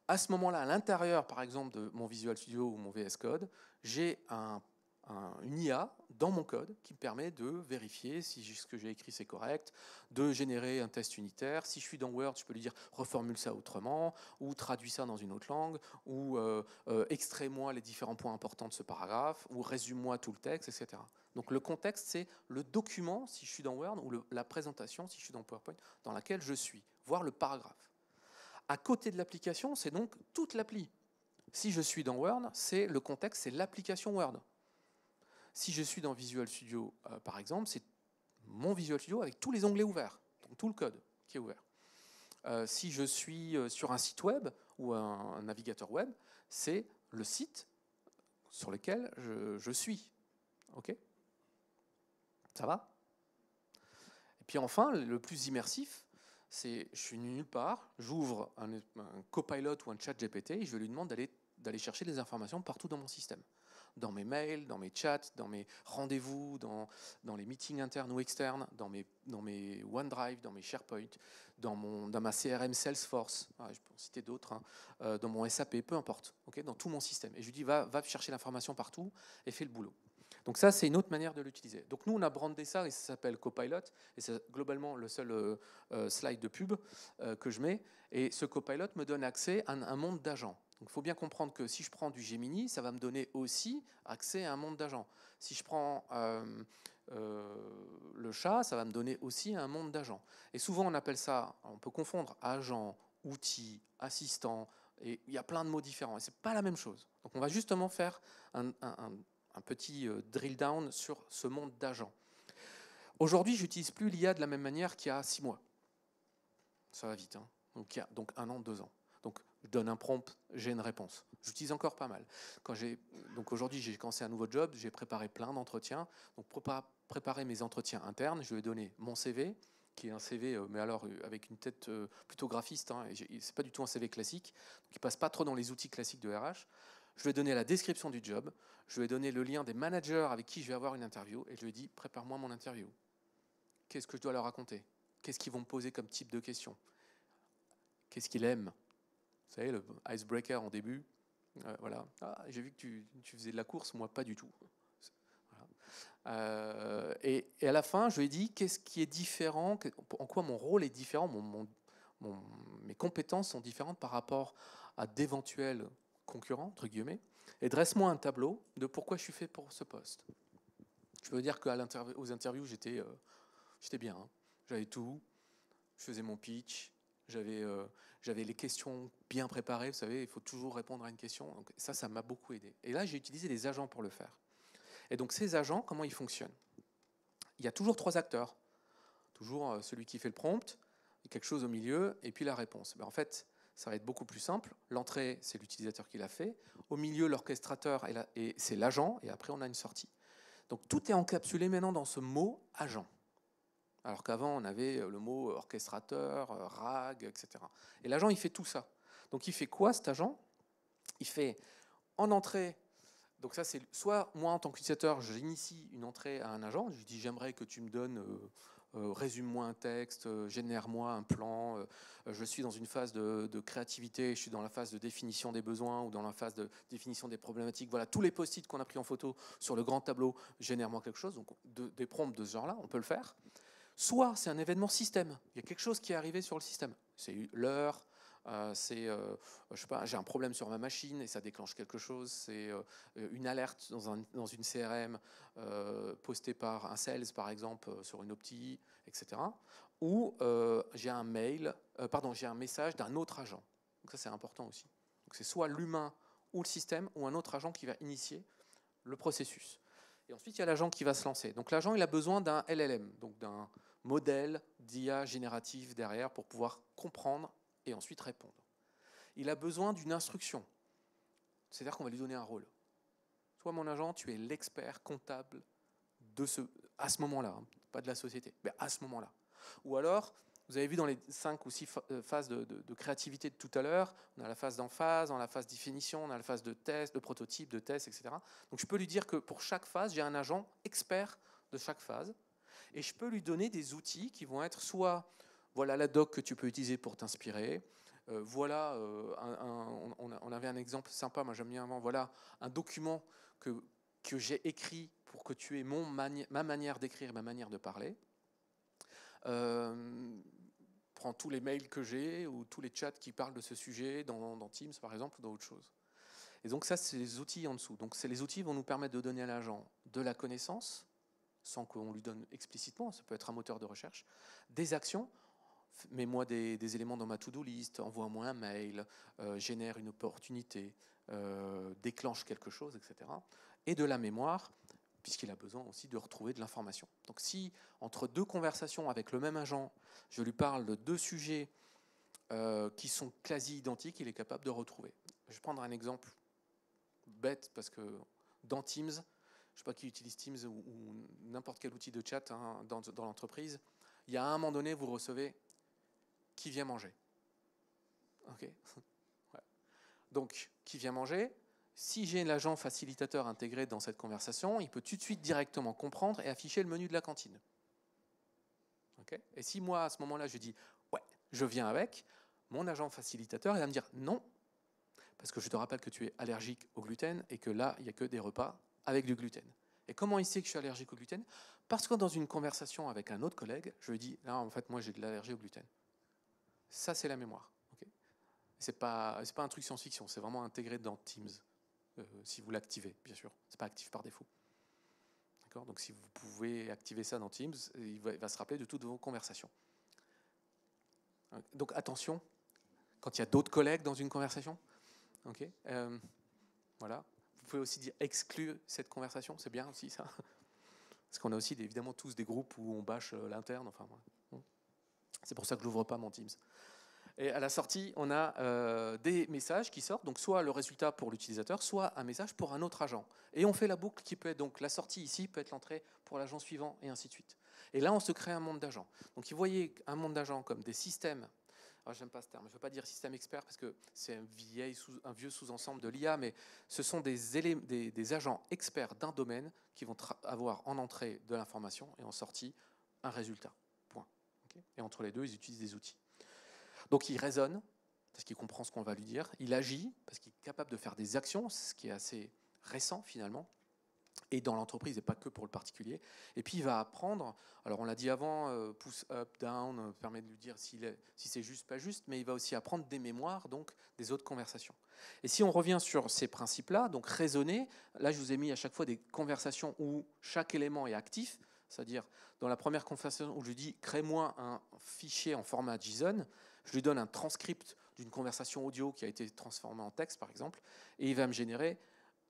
À ce moment-là, à l'intérieur, par exemple, de mon Visual Studio ou mon VS Code, j'ai une IA dans mon code qui me permet de vérifier si ce que j'ai écrit c'est correct, de générer un test unitaire. Si je suis dans Word, je peux lui dire reformule ça autrement, ou traduis ça dans une autre langue, ou extrais-moi les différents points importants de ce paragraphe, ou résume-moi tout le texte, etc. Donc le contexte, c'est le document, si je suis dans Word, ou la présentation, si je suis dans PowerPoint, dans laquelle je suis, voire le paragraphe. À côté de l'application, c'est donc toute l'appli. Si je suis dans Word, c'est le contexte, c'est l'application Word. Si je suis dans Visual Studio, par exemple, c'est mon Visual Studio avec tous les onglets ouverts, donc tout le code qui est ouvert. Si je suis sur un site web ou un navigateur web, c'est le site sur lequel je suis. OK ? Ça va ? Et puis enfin, le plus immersif, c'est je suis nulle part, j'ouvre un Copilot ou un chat GPT et je vais lui demander d'aller chercher des informations partout dans mon système. Dans mes mails, dans mes chats, dans mes rendez-vous, dans les meetings internes ou externes, dans mes OneDrive, dans mes SharePoint, dans ma CRM Salesforce, je peux en citer d'autres, hein, dans mon SAP, peu importe, okay, dans tout mon système. Et je lui dis, va chercher l'information partout et fais le boulot. Donc ça, c'est une autre manière de l'utiliser. Donc nous, on a brandé ça et ça s'appelle Copilot. Et c'est globalement le seul slide de pub que je mets. Et ce Copilot me donne accès à un monde d'agents. Donc il faut bien comprendre que si je prends du Gemini, ça va me donner aussi accès à un monde d'agents. Si je prends le chat, ça va me donner aussi un monde d'agents. Et souvent, on appelle ça, on peut confondre agent, outil, assistant, et il y a plein de mots différents. Et ce n'est pas la même chose. Donc on va justement faire un petit drill down sur ce monde d'agents. Aujourd'hui, je n'utilise plus l'IA de la même manière qu'il y a 6 mois. Ça va vite, hein. Donc 1 an, 2 ans. Donc je donne un prompt, j'ai une réponse. J'utilise encore pas mal. Donc aujourd'hui, j'ai commencé un nouveau job, j'ai préparé plein d'entretiens. Donc pour préparer mes entretiens internes, je vais donner mon CV, qui est un CV, mais alors avec une tête plutôt graphiste. Hein, c'est pas du tout un CV classique. Donc il passe pas trop dans les outils classiques de RH. Je vais donner la description du job, je vais donner le lien des managers avec qui je vais avoir une interview, et je lui dis, prépare-moi mon interview. Qu'est-ce que je dois leur raconter? Qu'est-ce qu'ils vont me poser comme type de questions? Qu'est-ce qu'ils aiment? Vous savez, le icebreaker en début. Voilà. Ah, j'ai vu que tu faisais de la course, moi pas du tout. Et à la fin, je lui ai dit qu'est-ce qui est différent, en quoi mon rôle est différent, mes compétences sont différentes par rapport à d'éventuels concurrents, entre guillemets, et dresse-moi un tableau de pourquoi je suis fait pour ce poste. Je peux dire qu'aux interviews, j'étais bien. Hein. J'avais tout, je faisais mon pitch, j'avais les questions bien préparées. Vous savez, il faut toujours répondre à une question. Donc ça m'a beaucoup aidé. Et là, j'ai utilisé des agents pour le faire. Et donc ces agents, comment ils fonctionnent? Il y a toujours 3 acteurs. Toujours celui qui fait le prompt, quelque chose au milieu, et puis la réponse. En fait, ça va être beaucoup plus simple. L'entrée, c'est l'utilisateur qui l'a fait. Au milieu, l'orchestrateur, et c'est l'agent, et après, on a une sortie. Donc tout est encapsulé maintenant dans ce mot « agent ». Alors qu'avant, on avait le mot orchestrateur, RAG, etc. Et l'agent, il fait tout ça. Donc il fait quoi, cet agent? Il fait en entrée. Donc ça, c'est soit moi, en tant qu'utilisateur, j'initie une entrée à un agent. Je lui dis, j'aimerais que tu me donnes, résume-moi un texte, génère-moi un plan. Je suis dans une phase de créativité, je suis dans la phase de définition des besoins ou dans la phase de définition des problématiques. Voilà, tous les post-it qu'on a pris en photo sur le grand tableau, génère-moi quelque chose. Donc des prompts de ce genre-là, on peut le faire. Soit c'est un événement système. Il y a quelque chose qui est arrivé sur le système. C'est l'heure. Je sais pas, j'ai un problème sur ma machine et ça déclenche quelque chose. C'est une alerte dans une CRM postée par un sales, par exemple, sur une opti, etc. Ou j'ai un j'ai un message d'un autre agent. Donc ça, c'est important aussi. Donc c'est soit l'humain ou le système ou un autre agent qui va initier le processus. Et ensuite, il y a l'agent qui va se lancer. Donc l'agent, il a besoin d'un LLM, donc d'un modèle d'IA génératif derrière pour pouvoir comprendre et ensuite répondre. Il a besoin d'une instruction, c'est-à-dire qu'on va lui donner un rôle. Toi, mon agent, tu es l'expert comptable à ce moment-là, hein, pas de la société, mais à ce moment-là. Ou alors, vous avez vu dans les 5 ou 6 phases de créativité de tout à l'heure, on a la phase d'emphase, on a la phase de définition, on a la phase de test, de prototype, de test, etc. Donc je peux lui dire que pour chaque phase, j'ai un agent expert de chaque phase, et je peux lui donner des outils qui vont être soit, voilà la doc que tu peux utiliser pour t'inspirer, on avait un exemple sympa, moi j'aime bien avant, voilà un document que j'ai écrit pour que tu aies ma manière d'écrire, ma manière de parler. Prends tous les mails que j'ai ou tous les chats qui parlent de ce sujet dans Teams par exemple ou dans autre chose. Et donc ça, c'est les outils en dessous. Donc les outils vont nous permettre de donner à l'agent de la connaissance, sans qu'on lui donne explicitement, ça peut être un moteur de recherche, des actions, mets-moi des éléments dans ma to-do list, envoie-moi un mail, génère une opportunité, déclenche quelque chose, etc. Et de la mémoire, puisqu'il a besoin aussi de retrouver de l'information. Donc si, entre 2 conversations avec le même agent, je lui parle de 2 sujets qui sont quasi identiques, il est capable de retrouver. Je vais prendre un exemple bête, parce que dans Teams, je ne sais pas qui utilise Teams ou n'importe quel outil de chat hein, dans l'entreprise, il y a un moment donné, vous recevez qui vient manger. Ok. Ouais. Donc, qui vient manger, si j'ai l'agent facilitateur intégré dans cette conversation, il peut tout de suite directement comprendre et afficher le menu de la cantine. Okay. Et si moi, à ce moment-là, je dis « ouais, je viens avec », mon agent facilitateur il va me dire « non », parce que je te rappelle que tu es allergique au gluten et que là, il n'y a que des repas avec du gluten. Et comment il sait que je suis allergique au gluten? Parce que dans une conversation avec un autre collègue, je lui dis « là, en fait, moi, j'ai de l'allergie au gluten ». Ça, c'est la mémoire. Okay. C'est pas un truc science-fiction, c'est vraiment intégré dans Teams, si vous l'activez, bien sûr. C'est pas actif par défaut. D'accord. Donc, si vous pouvez activer ça dans Teams, il va se rappeler de toutes vos conversations. Donc, attention, quand il y a d'autres collègues dans une conversation, okay, voilà. Vous pouvez aussi dire exclure cette conversation, c'est bien aussi ça. Parce qu'on a aussi évidemment tous des groupes où on bâche l'interne, enfin voilà. C'est pour ça que je n'ouvre pas mon Teams. Et à la sortie, on a des messages qui sortent, donc soit le résultat pour l'utilisateur, soit un message pour un autre agent. Et on fait la boucle qui peut être, donc la sortie ici peut être l'entrée pour l'agent suivant, et ainsi de suite. Et là, on se crée un monde d'agents. Donc, vous voyez un monde d'agents comme des systèmes. Alors, j'aime pas ce terme, je ne veux pas dire système expert parce que c'est un vieux sous-ensemble de l'IA, mais ce sont des agents experts d'un domaine qui vont avoir en entrée de l'information et en sortie un résultat. Point. Okay. Et entre les deux, ils utilisent des outils. Donc il raisonne, parce qu'il comprend ce qu'on va lui dire. Il agit, parce qu'il est capable de faire des actions, ce qui est assez récent finalement. et dans l'entreprise et pas que pour le particulier. Et puis il va apprendre, alors on l'a dit avant, push up, down, permet de lui dire si c'est juste, pas juste, mais il va aussi apprendre des mémoires, donc des autres conversations. Et si on revient sur ces principes-là, donc raisonner, là je vous ai mis à chaque fois des conversations où chaque élément est actif, c'est-à-dire dans la première conversation où je lui dis crée-moi un fichier en format JSON, je lui donne un transcript d'une conversation audio qui a été transformée en texte par exemple, et il va me générer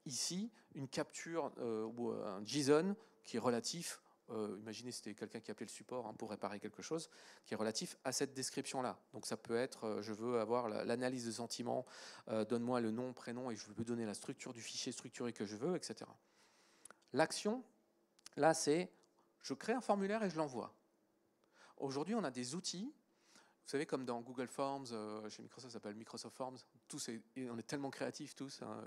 ici une capture ou un JSON qui est relatif, imaginez c'était quelqu'un qui appelait le support pour réparer quelque chose, qui est relatif à cette description-là. Donc ça peut être, je veux avoir l'analyse de sentiments, donne-moi le nom, prénom, et je veux donner la structure du fichier structuré que je veux, etc. L'action, là c'est, je crée un formulaire et je l'envoie. Aujourd'hui on a des outils, vous savez, comme dans Google Forms, chez Microsoft, ça s'appelle Microsoft Forms, on est tellement créatifs tous, hein,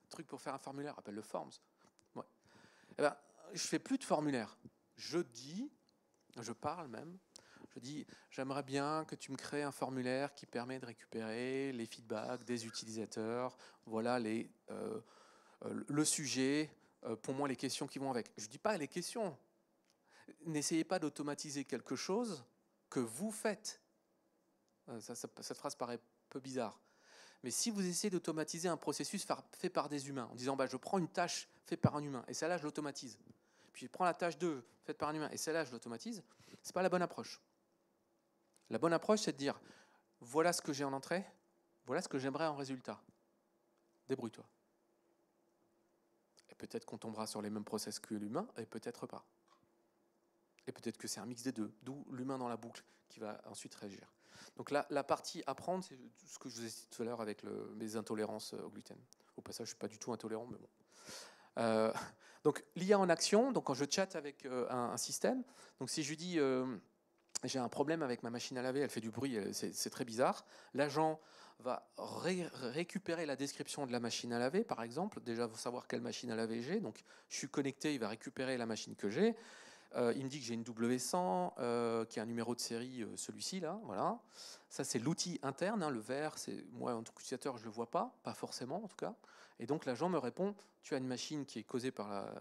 truc pour faire un formulaire, appelle le Forms. Ouais. Eh ben, je fais plus de formulaire. Je parle même, je dis, j'aimerais bien que tu me crées un formulaire qui permet de récupérer les feedbacks des utilisateurs, voilà le sujet, pour moi les questions qui vont avec. Je ne dis pas les questions. N'essayez pas d'automatiser quelque chose que vous faites. Cette phrase paraît un peu bizarre. Mais si vous essayez d'automatiser un processus fait par des humains, en disant je prends une tâche faite par un humain, et celle-là je l'automatise, puis je prends la tâche 2 faite par un humain, et celle-là je l'automatise, ce n'est pas la bonne approche. La bonne approche, c'est de dire voilà ce que j'ai en entrée, voilà ce que j'aimerais en résultat. Débrouille-toi. Et peut-être qu'on tombera sur les mêmes process que l'humain, et peut-être pas. Et peut-être que c'est un mix des deux, d'où l'humain dans la boucle qui va ensuite réagir. Donc la partie apprendre, c'est ce que je vous ai dit tout à l'heure avec mes intolérances au gluten. Au passage, je ne suis pas du tout intolérant, mais bon. Donc l'IA en action, donc quand je chatte avec un système, donc si je lui dis j'ai un problème avec ma machine à laver, elle fait du bruit, c'est très bizarre, l'agent va récupérer la description de la machine à laver, par exemple, déjà il faut savoir quelle machine à laver j'ai, donc je suis connecté, il va récupérer la machine que j'ai. Il me dit que j'ai une W100 qui a un numéro de série, celui-ci là, voilà. Ça c'est l'outil interne, hein, le vert, c'est moi en tant qu'utilisateur je le vois pas forcément en tout cas. Et donc l'agent me répond, tu as une machine qui est causée par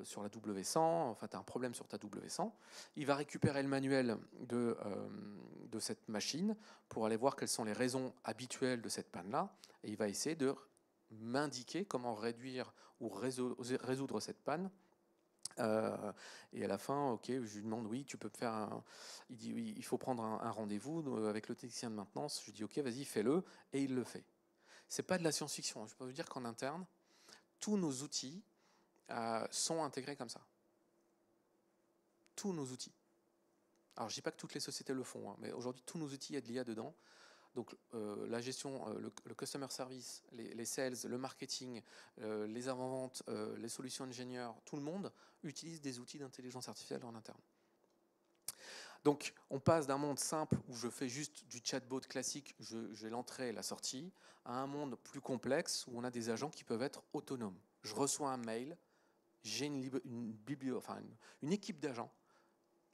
sur la W100, enfin tu as un problème sur ta W100. Il va récupérer le manuel de cette machine pour aller voir quelles sont les raisons habituelles de cette panne là, et il va essayer de m'indiquer comment réduire ou résoudre cette panne. Et à la fin, ok, je lui demande oui, tu peux faire il dit oui, il faut prendre un rendez-vous avec le technicien de maintenance. Je dis ok, vas-y, fais-le, et il le fait. C'est pas de la science-fiction. Je peux vous dire qu'en interne, tous nos outils sont intégrés comme ça. Tous nos outils. Alors je dis pas que toutes les sociétés le font, hein, mais aujourd'hui tous nos outils, il y a de l'IA dedans. Donc la gestion, le customer service, les sales, le marketing, les avant-ventes, les solutions ingénieurs, tout le monde utilise des outils d'intelligence artificielle en interne. Donc on passe d'un monde simple où je fais juste du chatbot classique, j'ai l'entrée et la sortie, à un monde plus complexe où on a des agents qui peuvent être autonomes. Je reçois un mail, j'ai une équipe d'agents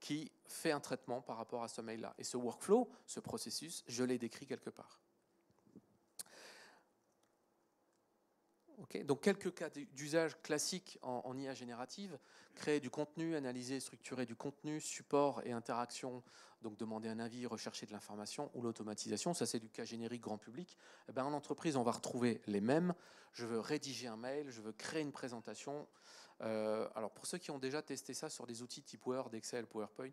qui fait un traitement par rapport à ce mail-là. Et ce workflow, ce processus, je l'ai décrit quelque part. Okay, donc quelques cas d'usage classiques en IA générative: créer du contenu, analyser et structurer du contenu, support et interaction, donc demander un avis, rechercher de l'information, ou l'automatisation, ça c'est du cas générique grand public. Eh ben, en entreprise, on va retrouver les mêmes. Je veux rédiger un mail, je veux créer une présentation. Alors pour ceux qui ont déjà testé ça sur des outils type Word, Excel, PowerPoint,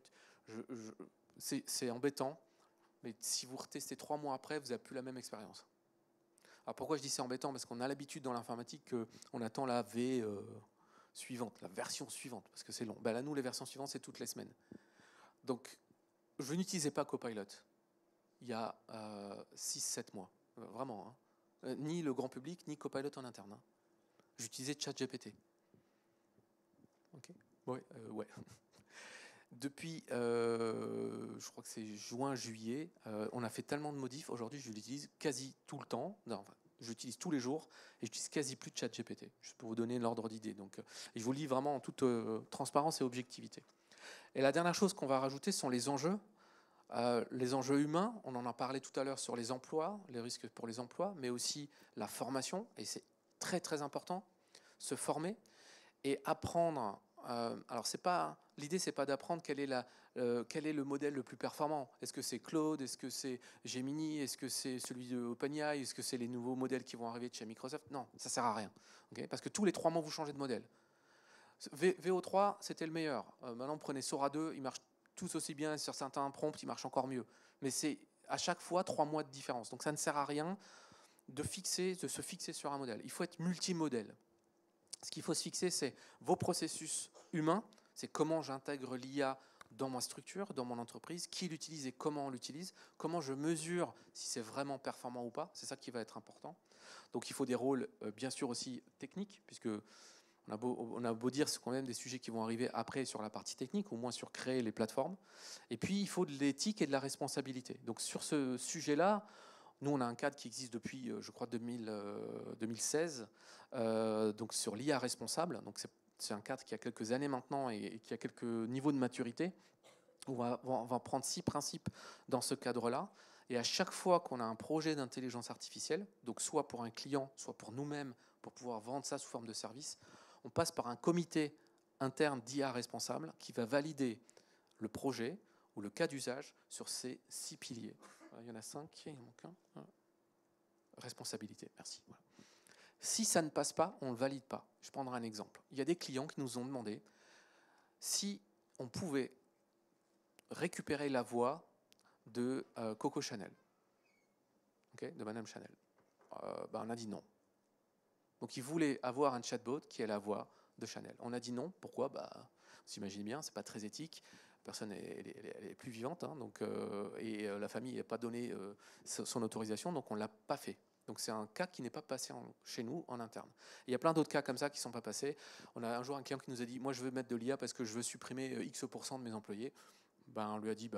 c'est embêtant, mais si vous retestez 3 mois après, vous n'avez plus la même expérience. Alors pourquoi je dis c'est embêtant? Parce qu'on a l'habitude dans l'informatique qu'on attend la V suivante, la version suivante, parce que c'est long. Ben là, nous, les versions suivantes, c'est toutes les semaines. Donc, je n'utilisais pas Copilot il y a 6-7 mois, vraiment. Hein. Ni le grand public, ni Copilot en interne. Hein. J'utilisais ChatGPT. Ok. Ouais. Depuis, je crois que c'est juin-juillet, on a fait tellement de modifs. Aujourd'hui, je l'utilise quasi tout le temps. Non, enfin, j'utilise tous les jours et j'utilise quasi plus de ChatGPT. Juste pour vous donner l'ordre d'idée. Donc, je vous lis vraiment en toute transparence et objectivité. Et la dernière chose qu'on va rajouter sont les enjeux. Les enjeux humains, on en a parlé tout à l'heure sur les emplois, les risques pour les emplois, mais aussi la formation, et c'est très très important, se former. et apprendre. Alors l'idée, c'est pas d'apprendre quel est le modèle le plus performant. Est-ce que c'est Claude? Est-ce que c'est Gemini? Est-ce que c'est celui de OpenAI? Est-ce que c'est les nouveaux modèles qui vont arriver de chez Microsoft? Non, ça sert à rien. Okay, parce que tous les 3 mois, vous changez de modèle. VO3, c'était le meilleur. Maintenant, prenez Sora 2, ils marchent tous aussi bien. Sur certains prompts, ils marchent encore mieux. Mais c'est à chaque fois 3 mois de différence. Donc ça ne sert à rien de se fixer sur un modèle. Il faut être multimodèle. Ce qu'il faut se fixer, c'est vos processus humains, c'est comment j'intègre l'IA dans ma structure, dans mon entreprise, qui l'utilise et comment on l'utilise, comment je mesure si c'est vraiment performant ou pas, c'est ça qui va être important. Donc il faut des rôles bien sûr aussi techniques, puisque on a beau dire c'est quand même des sujets qui vont arriver après sur la partie technique, au moins sur créer les plateformes. Et puis il faut de l'éthique et de la responsabilité. Donc sur ce sujet-là, nous, on a un cadre qui existe depuis, je crois, 2016, donc sur l'IA responsable. Donc c'est un cadre qui a quelques années maintenant et qui a quelques niveaux de maturité. On va prendre 6 principes dans ce cadre-là. Et à chaque fois qu'on a un projet d'intelligence artificielle, donc soit pour un client, soit pour nous-mêmes, pour pouvoir vendre ça sous forme de service, on passe par un comité interne d'IA responsable qui va valider le projet ou le cas d'usage sur ces 6 piliers. Il y en a 5, il en manque un. Responsabilité, merci. Voilà. Si ça ne passe pas, on ne le valide pas. Je prendrai un exemple. Il y a des clients qui nous ont demandé si on pouvait récupérer la voix de Coco Chanel, okay, de Madame Chanel. On a dit non. Donc ils voulaient avoir un chatbot qui ait la voix de Chanel. On a dit non. Pourquoi? On s'imagine bien, c'est pas très éthique. Personne elle est plus vivante, hein, donc, et la famille n'a pas donné son autorisation, donc on ne l'a pas fait. Donc c'est un cas qui n'est pas passé chez nous en interne. Et il y a plein d'autres cas comme ça qui ne sont pas passés. On a un jour un client qui nous a dit « Moi, je veux mettre de l'IA parce que je veux supprimer X% de mes employés. » On lui a dit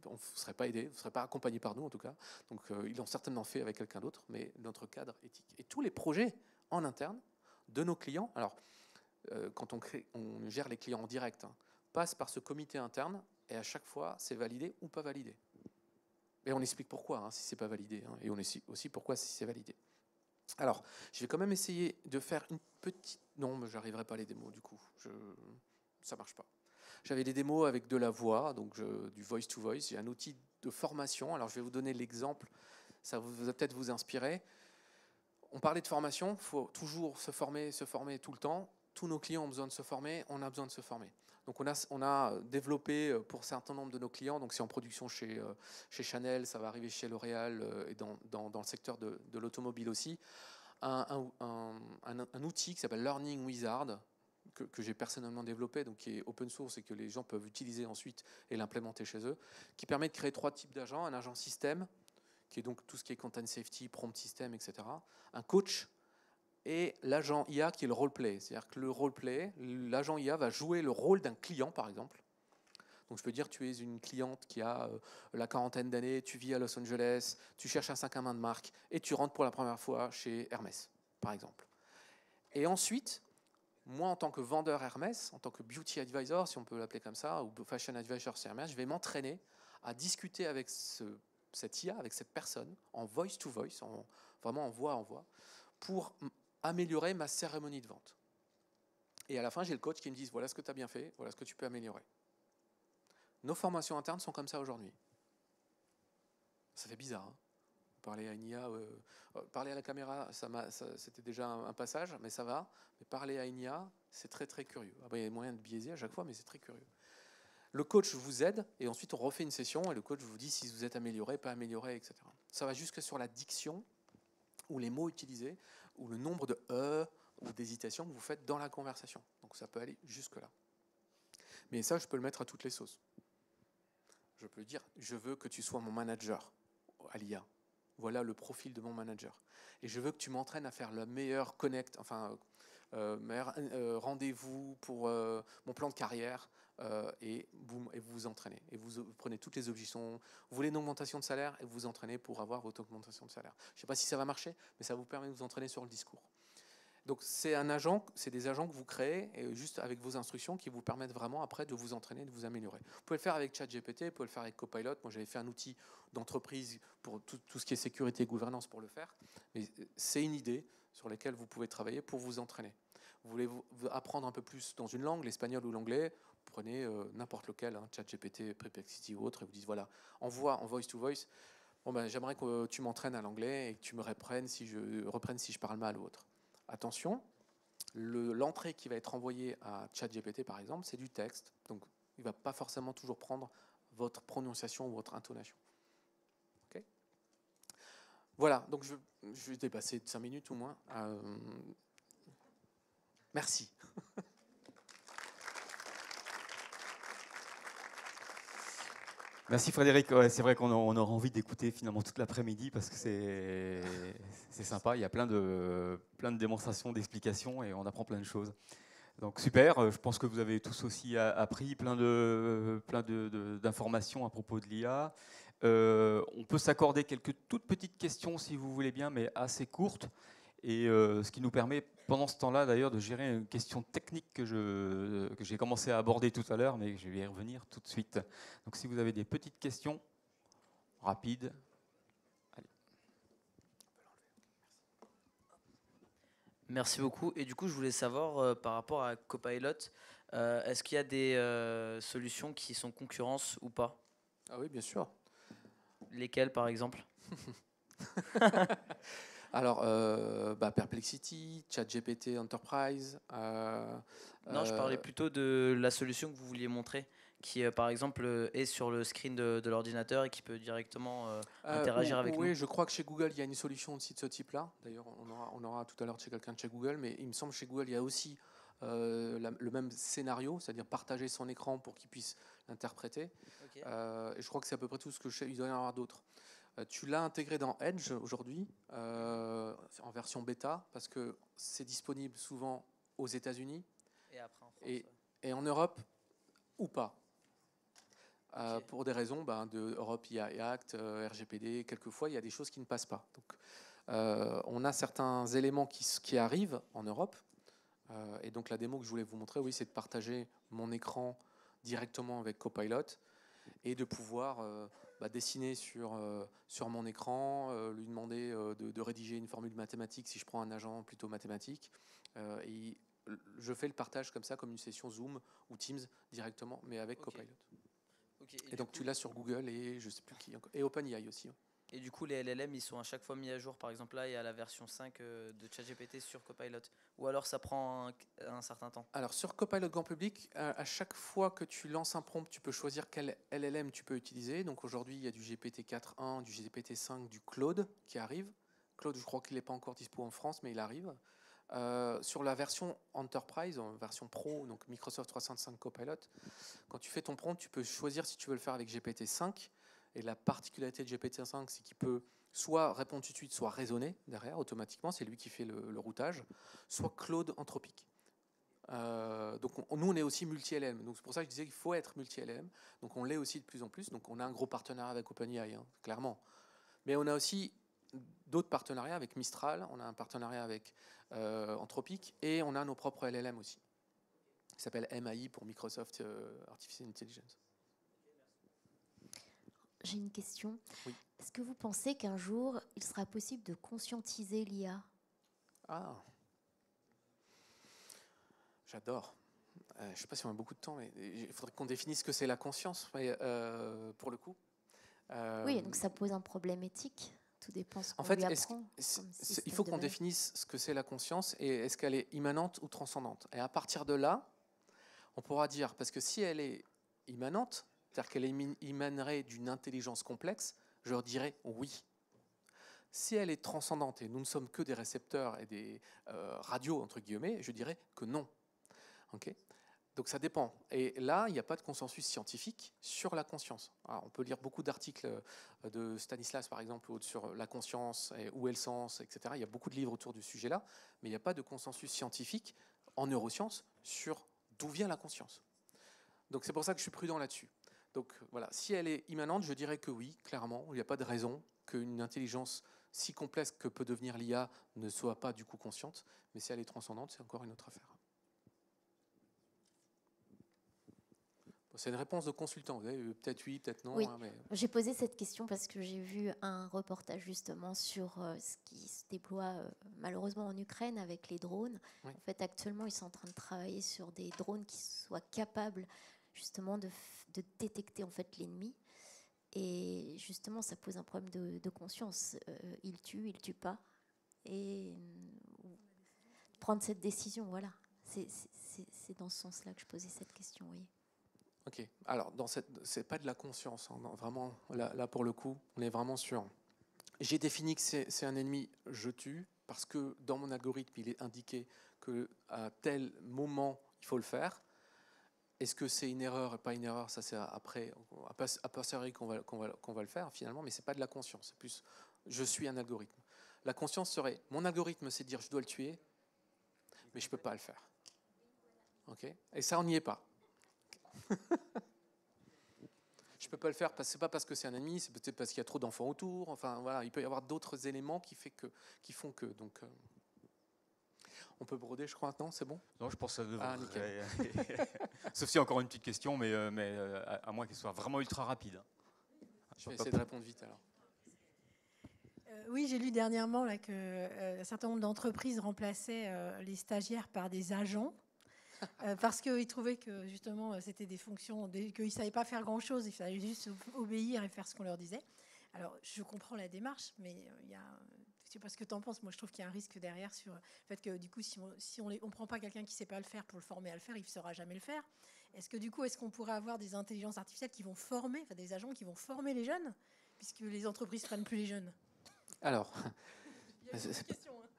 on ne serait pas aidé, vous ne serez pas accompagné par nous en tout cas. Donc ils l'ont certainement fait avec quelqu'un d'autre, mais notre cadre éthique. Et tous les projets en interne de nos clients, alors quand on gère les clients en direct, hein, passe par ce comité interne et à chaque fois, c'est validé ou pas validé. Et on explique pourquoi, hein, si c'est pas validé, hein, et on explique aussi pourquoi si c'est validé. Alors, je vais quand même essayer de faire une petite... Non, mais j'arriverai pas à les démos, du coup. Ça marche pas. J'avais des démos avec de la voix, donc du voice to voice. J'ai un outil de formation. Alors, je vais vous donner l'exemple. Ça va peut-être vous inspirer. On parlait de formation. Il faut toujours se former tout le temps. Tous nos clients ont besoin de se former. On a besoin de se former. Donc on a développé pour un certain nombre de nos clients, donc c'est en production chez Chanel, ça va arriver chez L'Oréal et dans le secteur de l'automobile aussi, un outil qui s'appelle Learning Wizard, que j'ai personnellement développé, donc qui est open source et que les gens peuvent utiliser ensuite et l'implémenter chez eux, qui permet de créer 3 types d'agents, un agent système, qui est donc tout ce qui est content safety, prompt system, etc., un coach, et l'agent IA qui est le roleplay. C'est-à-dire que le roleplay, l'agent IA va jouer le rôle d'un client, par exemple. Donc je peux dire, tu es une cliente qui a la 40aine d'années, tu vis à Los Angeles, tu cherches un sac à main de marque, et tu rentres pour la première fois chez Hermès, par exemple. Et ensuite, moi, en tant que vendeur Hermès, en tant que beauty advisor, si on peut l'appeler comme ça, ou fashion advisor chez Hermès, je vais m'entraîner à discuter avec cette IA, avec cette personne, en voice to voice, vraiment en voix à voix, pour améliorer ma cérémonie de vente. Et à la fin, j'ai le coach qui me dit voilà ce que tu as bien fait, voilà ce que tu peux améliorer. Nos formations internes sont comme ça aujourd'hui. Ça fait bizarre, hein, parler à une IA, parler à la caméra, c'était déjà un passage, mais ça va. Mais parler à une IA, c'est très très curieux. Il y a moyen de biaiser à chaque fois, mais c'est très curieux. Le coach vous aide, et ensuite on refait une session, et le coach vous dit si vous êtes amélioré, pas amélioré, etc. Ça va jusque sur la diction, ou les mots utilisés, ou le nombre de ou d'hésitations que vous faites dans la conversation. Donc ça peut aller jusque-là. Mais ça, je peux le mettre à toutes les sauces. Je peux dire, je veux que tu sois mon manager à l'IA. Voilà le profil de mon manager. Et je veux que tu m'entraînes à faire le meilleur rendez-vous pour mon plan de carrière, et boum, et vous vous entraînez. Et vous prenez toutes les objections. Vous voulez une augmentation de salaire et vous vous entraînez pour avoir votre augmentation de salaire. Je ne sais pas si ça va marcher, mais ça vous permet de vous entraîner sur le discours. Donc c'est des agents que vous créez et juste avec vos instructions qui vous permettent vraiment après de vous entraîner, de vous améliorer. Vous pouvez le faire avec ChatGPT, vous pouvez le faire avec Copilot. Moi j'avais fait un outil d'entreprise pour tout ce qui est sécurité et gouvernance pour le faire. Mais c'est une idée sur laquelle vous pouvez travailler pour vous entraîner. Vous voulez vous apprendre un peu plus dans une langue, l'espagnol ou l'anglais, prenez n'importe lequel, hein, ChatGPT, Perplexity ou autre, et vous dites voilà, envoie en voice to voice. Bon, ben, j'aimerais que tu m'entraînes à l'anglais et que tu me reprennes si je parle mal ou autre. Attention, l'entrée qui va être envoyée à ChatGPT par exemple, c'est du texte, donc il ne va pas forcément toujours prendre votre prononciation ou votre intonation. Okay, voilà, donc je vais dépasser de 5 minutes ou moins. Merci. Merci Frédéric. Ouais, c'est vrai qu'on aura envie d'écouter finalement toute l'après-midi parce que c'est sympa. Il y a plein de démonstrations, d'explications et on apprend plein de choses. Donc super. Je pense que vous avez tous aussi appris plein d'informations à propos de l'IA. On peut s'accorder quelques toutes petites questions si vous voulez bien, mais assez courtes. Et ce qui nous permet, pendant ce temps-là, d'ailleurs, de gérer une question technique que j'ai commencé à aborder tout à l'heure, mais que je vais y revenir tout de suite. Donc, si vous avez des petites questions rapides, allez. Merci beaucoup. Et du coup, je voulais savoir, par rapport à Copilot, est-ce qu'il y a des solutions qui sont concurrence ou pas? Ah oui, bien sûr. Lesquelles, par exemple? Alors, Perplexity, ChatGPT Enterprise. Non, je parlais plutôt de la solution que vous vouliez montrer, qui, par exemple, est sur le screen de l'ordinateur et qui peut directement interagir avec nous. Oui, je crois que chez Google, il y a une solution aussi de ce type-là. D'ailleurs, on aura tout à l'heure chez quelqu'un de chez Google, mais il me semble que chez Google, il y a aussi le même scénario, c'est-à-dire partager son écran pour qu'il puisse l'interpréter. Okay. Et je crois que c'est à peu près tout ce que je sais. Il doit y en avoir d'autres. Tu l'as intégré dans Edge aujourd'hui, en version bêta, parce que c'est disponible souvent aux États-Unis et, après en France, et en Europe ou pas. Okay. Pour des raisons de Europe IA Act, RGPD, quelquefois il y a des choses qui ne passent pas. Donc, on a certains éléments qui arrivent en Europe, et donc la démo que je voulais vous montrer, oui, c'est de partager mon écran directement avec Copilot et de pouvoir dessiner sur mon écran, lui demander de rédiger une formule mathématique si je prends un agent plutôt mathématique. Et je fais le partage comme ça, comme une session Zoom ou Teams directement, mais avec Copilot. Okay. Et donc tu l'as sur Google et je sais plus qui encore. Et OpenAI aussi. Et du coup, les LLM, ils sont à chaque fois mis à jour. Par exemple, là, il y a la version 5 de ChatGPT sur Copilot. Ou alors, ça prend un certain temps. Alors, sur Copilot grand public, à chaque fois que tu lances un prompt, tu peux choisir quel LLM tu peux utiliser. Donc, aujourd'hui, il y a du GPT-4.1, du GPT-5, du Claude qui arrive. Claude, je crois qu'il n'est pas encore dispo en France, mais il arrive. Sur la version Enterprise, version Pro, donc Microsoft 365 Copilot, quand tu fais ton prompt, tu peux choisir si tu veux le faire avec GPT-5. Et la particularité de GPT-5, c'est qu'il peut soit répondre tout de suite, soit raisonner derrière automatiquement, c'est lui qui fait le routage, soit Claude anthropique. Donc nous, on est aussi multi-LM. Donc c'est pour ça que je disais qu'il faut être multi-LM. Donc on l'est aussi de plus en plus. Donc on a un gros partenariat avec OpenAI, hein, clairement. Mais on a aussi d'autres partenariats avec Mistral, on a un partenariat avec Anthropic et on a nos propres LLM aussi, qui s'appelle MAI pour Microsoft Artificial Intelligence. J'ai une question. Oui. Est-ce que vous pensez qu'un jour, il sera possible de conscientiser l'IA? Ah, j'adore. Je ne sais pas si on a beaucoup de temps, mais il faudrait qu'on définisse ce que c'est la conscience, mais, pour le coup. Oui, donc ça pose un problème éthique. Tout dépend ce qu'on lui apprend. Il faut qu'on définisse ce que c'est la conscience et est-ce qu'elle est immanente ou transcendante. Et à partir de là, on pourra dire, parce que si elle est immanente, c'est-à-dire qu'elle émanerait d'une intelligence complexe, je leur dirais oui. Si elle est transcendante et nous ne sommes que des récepteurs et des radios, entre guillemets, je dirais que non. Okay, donc ça dépend. Et là, il n'y a pas de consensus scientifique sur la conscience. Alors, on peut lire beaucoup d'articles de Stanislas, par exemple, sur la conscience, et où est le sens, etc. Il y a beaucoup de livres autour du sujet-là, mais il n'y a pas de consensus scientifique en neurosciences sur d'où vient la conscience. Donc c'est pour ça que je suis prudent là-dessus. Donc voilà, si elle est immanente, je dirais que oui, clairement. Il n'y a pas de raison qu'une intelligence si complexe que peut devenir l'IA ne soit pas du coup consciente. Mais si elle est transcendante, c'est encore une autre affaire. C'est une réponse de consultant. Vous avez peut-être oui, peut-être non. Oui. Mais... J'ai posé cette question parce que j'ai vu un reportage justement sur ce qui se déploie malheureusement en Ukraine avec les drones. Oui. En fait, actuellement, ils sont en train de travailler sur des drones qui soient capables justement de détecter en fait l'ennemi. Et justement, ça pose un problème de conscience. Il tue pas. Et prendre cette décision, voilà. C'est dans ce sens-là que je posais cette question, oui. Ok. Alors, c'est pas de la conscience. Hein, non, vraiment, là, pour le coup, on est vraiment sur... J'ai défini que c'est un ennemi, je tue, parce que dans mon algorithme, il est indiqué qu'à tel moment, il faut le faire. Est-ce que c'est une erreur et pas une erreur? Ça, c'est après, à posteriori qu'on va le faire, finalement, mais c'est pas de la conscience. C'est plus, je suis un algorithme. La conscience serait, mon algorithme, c'est de dire, je dois le tuer, mais je peux pas le faire. Ok? Et ça, on n'y est pas. Je peux pas le faire parce que c'est pas parce que c'est un ennemi, c'est peut-être parce qu'il y a trop d'enfants autour. Enfin voilà, il peut y avoir d'autres éléments qui font que. Donc, on peut broder, je crois. Non, c'est bon. Non, je pense que ça devrait. Ah, nickel. Sauf si encore une petite question, mais à moins qu'elle soit vraiment ultra rapide. Je vais essayer de répondre vite alors. Oui, j'ai lu dernièrement là, qu'un certain nombre d'entreprises remplaçaient les stagiaires par des agents. Parce qu'ils trouvaient que justement c'était des fonctions, qu'ils ne savaient pas faire grand-chose, il fallait juste obéir et faire ce qu'on leur disait. Alors je comprends la démarche, mais il y a, je ne sais pas ce que tu en penses, moi je trouve qu'il y a un risque derrière sur le fait que du coup si on ne prend pas quelqu'un qui ne sait pas le faire pour le former à le faire, il ne saura jamais le faire. Est-ce que du coup, est-ce qu'on pourrait avoir des intelligences artificielles qui vont former, enfin des agents qui vont former les jeunes, puisque les entreprises ne prennent plus les jeunes? Alors,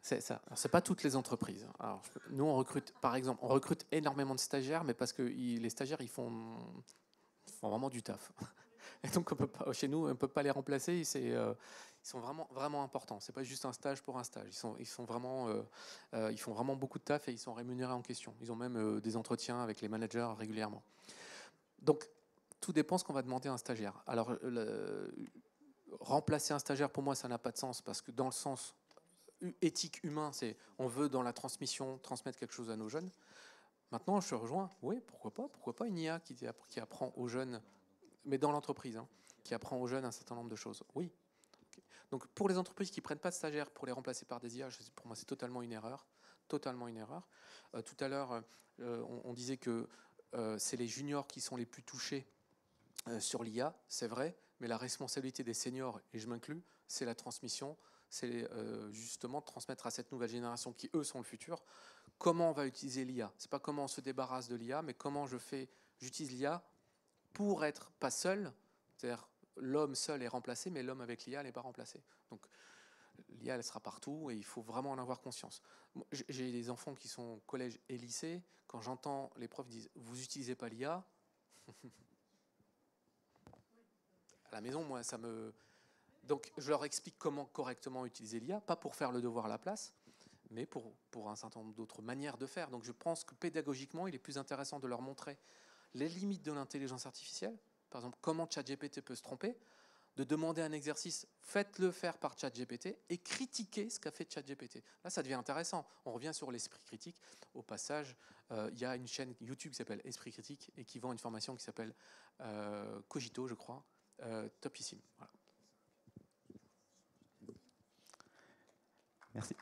c'est ça. C'est pas toutes les entreprises. Alors, nous, on recrute, par exemple, on recrute énormément de stagiaires, mais parce que les stagiaires, ils font vraiment du taf. Et donc, chez nous, on ne peut pas les remplacer. Ils sont vraiment, vraiment importants. C'est pas juste un stage pour un stage. Ils font vraiment beaucoup de taf et ils sont rémunérés en question. Ils ont même des entretiens avec les managers régulièrement. Donc, tout dépend ce qu'on va demander à un stagiaire. Alors, remplacer un stagiaire, pour moi, ça n'a pas de sens parce que dans le sens éthique humain, c'est on veut dans la transmission transmettre quelque chose à nos jeunes. Maintenant, je te rejoins. Oui, pourquoi pas une IA qui apprend aux jeunes, mais dans l'entreprise, hein, qui apprend aux jeunes un certain nombre de choses. Oui. Okay. Donc, pour les entreprises qui prennent pas de stagiaires pour les remplacer par des IA, pour moi, c'est totalement une erreur. Totalement une erreur. Tout à l'heure, on disait que c'est les juniors qui sont les plus touchés sur l'IA. C'est vrai, mais la responsabilité des seniors, et je m'inclus, c'est la transmission. C'est justement de transmettre à cette nouvelle génération qui, eux, sont le futur, comment on va utiliser l'IA. Ce n'est pas comment on se débarrasse de l'IA, mais comment j'utilise l'IA pour être pas seul, c'est-à-dire l'homme seul est remplacé, mais l'homme avec l'IA n'est pas remplacé. Donc l'IA, elle sera partout et il faut vraiment en avoir conscience. J'ai des enfants qui sont au collège et lycée. Quand j'entends les profs dire « vous n'utilisez pas l'IA », à la maison, moi, ça me... Donc, je leur explique comment correctement utiliser l'IA, pas pour faire le devoir à la place, mais pour un certain nombre d'autres manières de faire. Donc, je pense que pédagogiquement, il est plus intéressant de leur montrer les limites de l'intelligence artificielle. Par exemple, comment ChatGPT peut se tromper, de demander un exercice, faites-le faire par ChatGPT et critiquez ce qu'a fait ChatGPT. Là, ça devient intéressant. On revient sur l'esprit critique. Au passage, il y a une chaîne YouTube qui s'appelle Esprit Critique et qui vend une formation qui s'appelle Cogito, je crois, topissime. Voilà. Merci.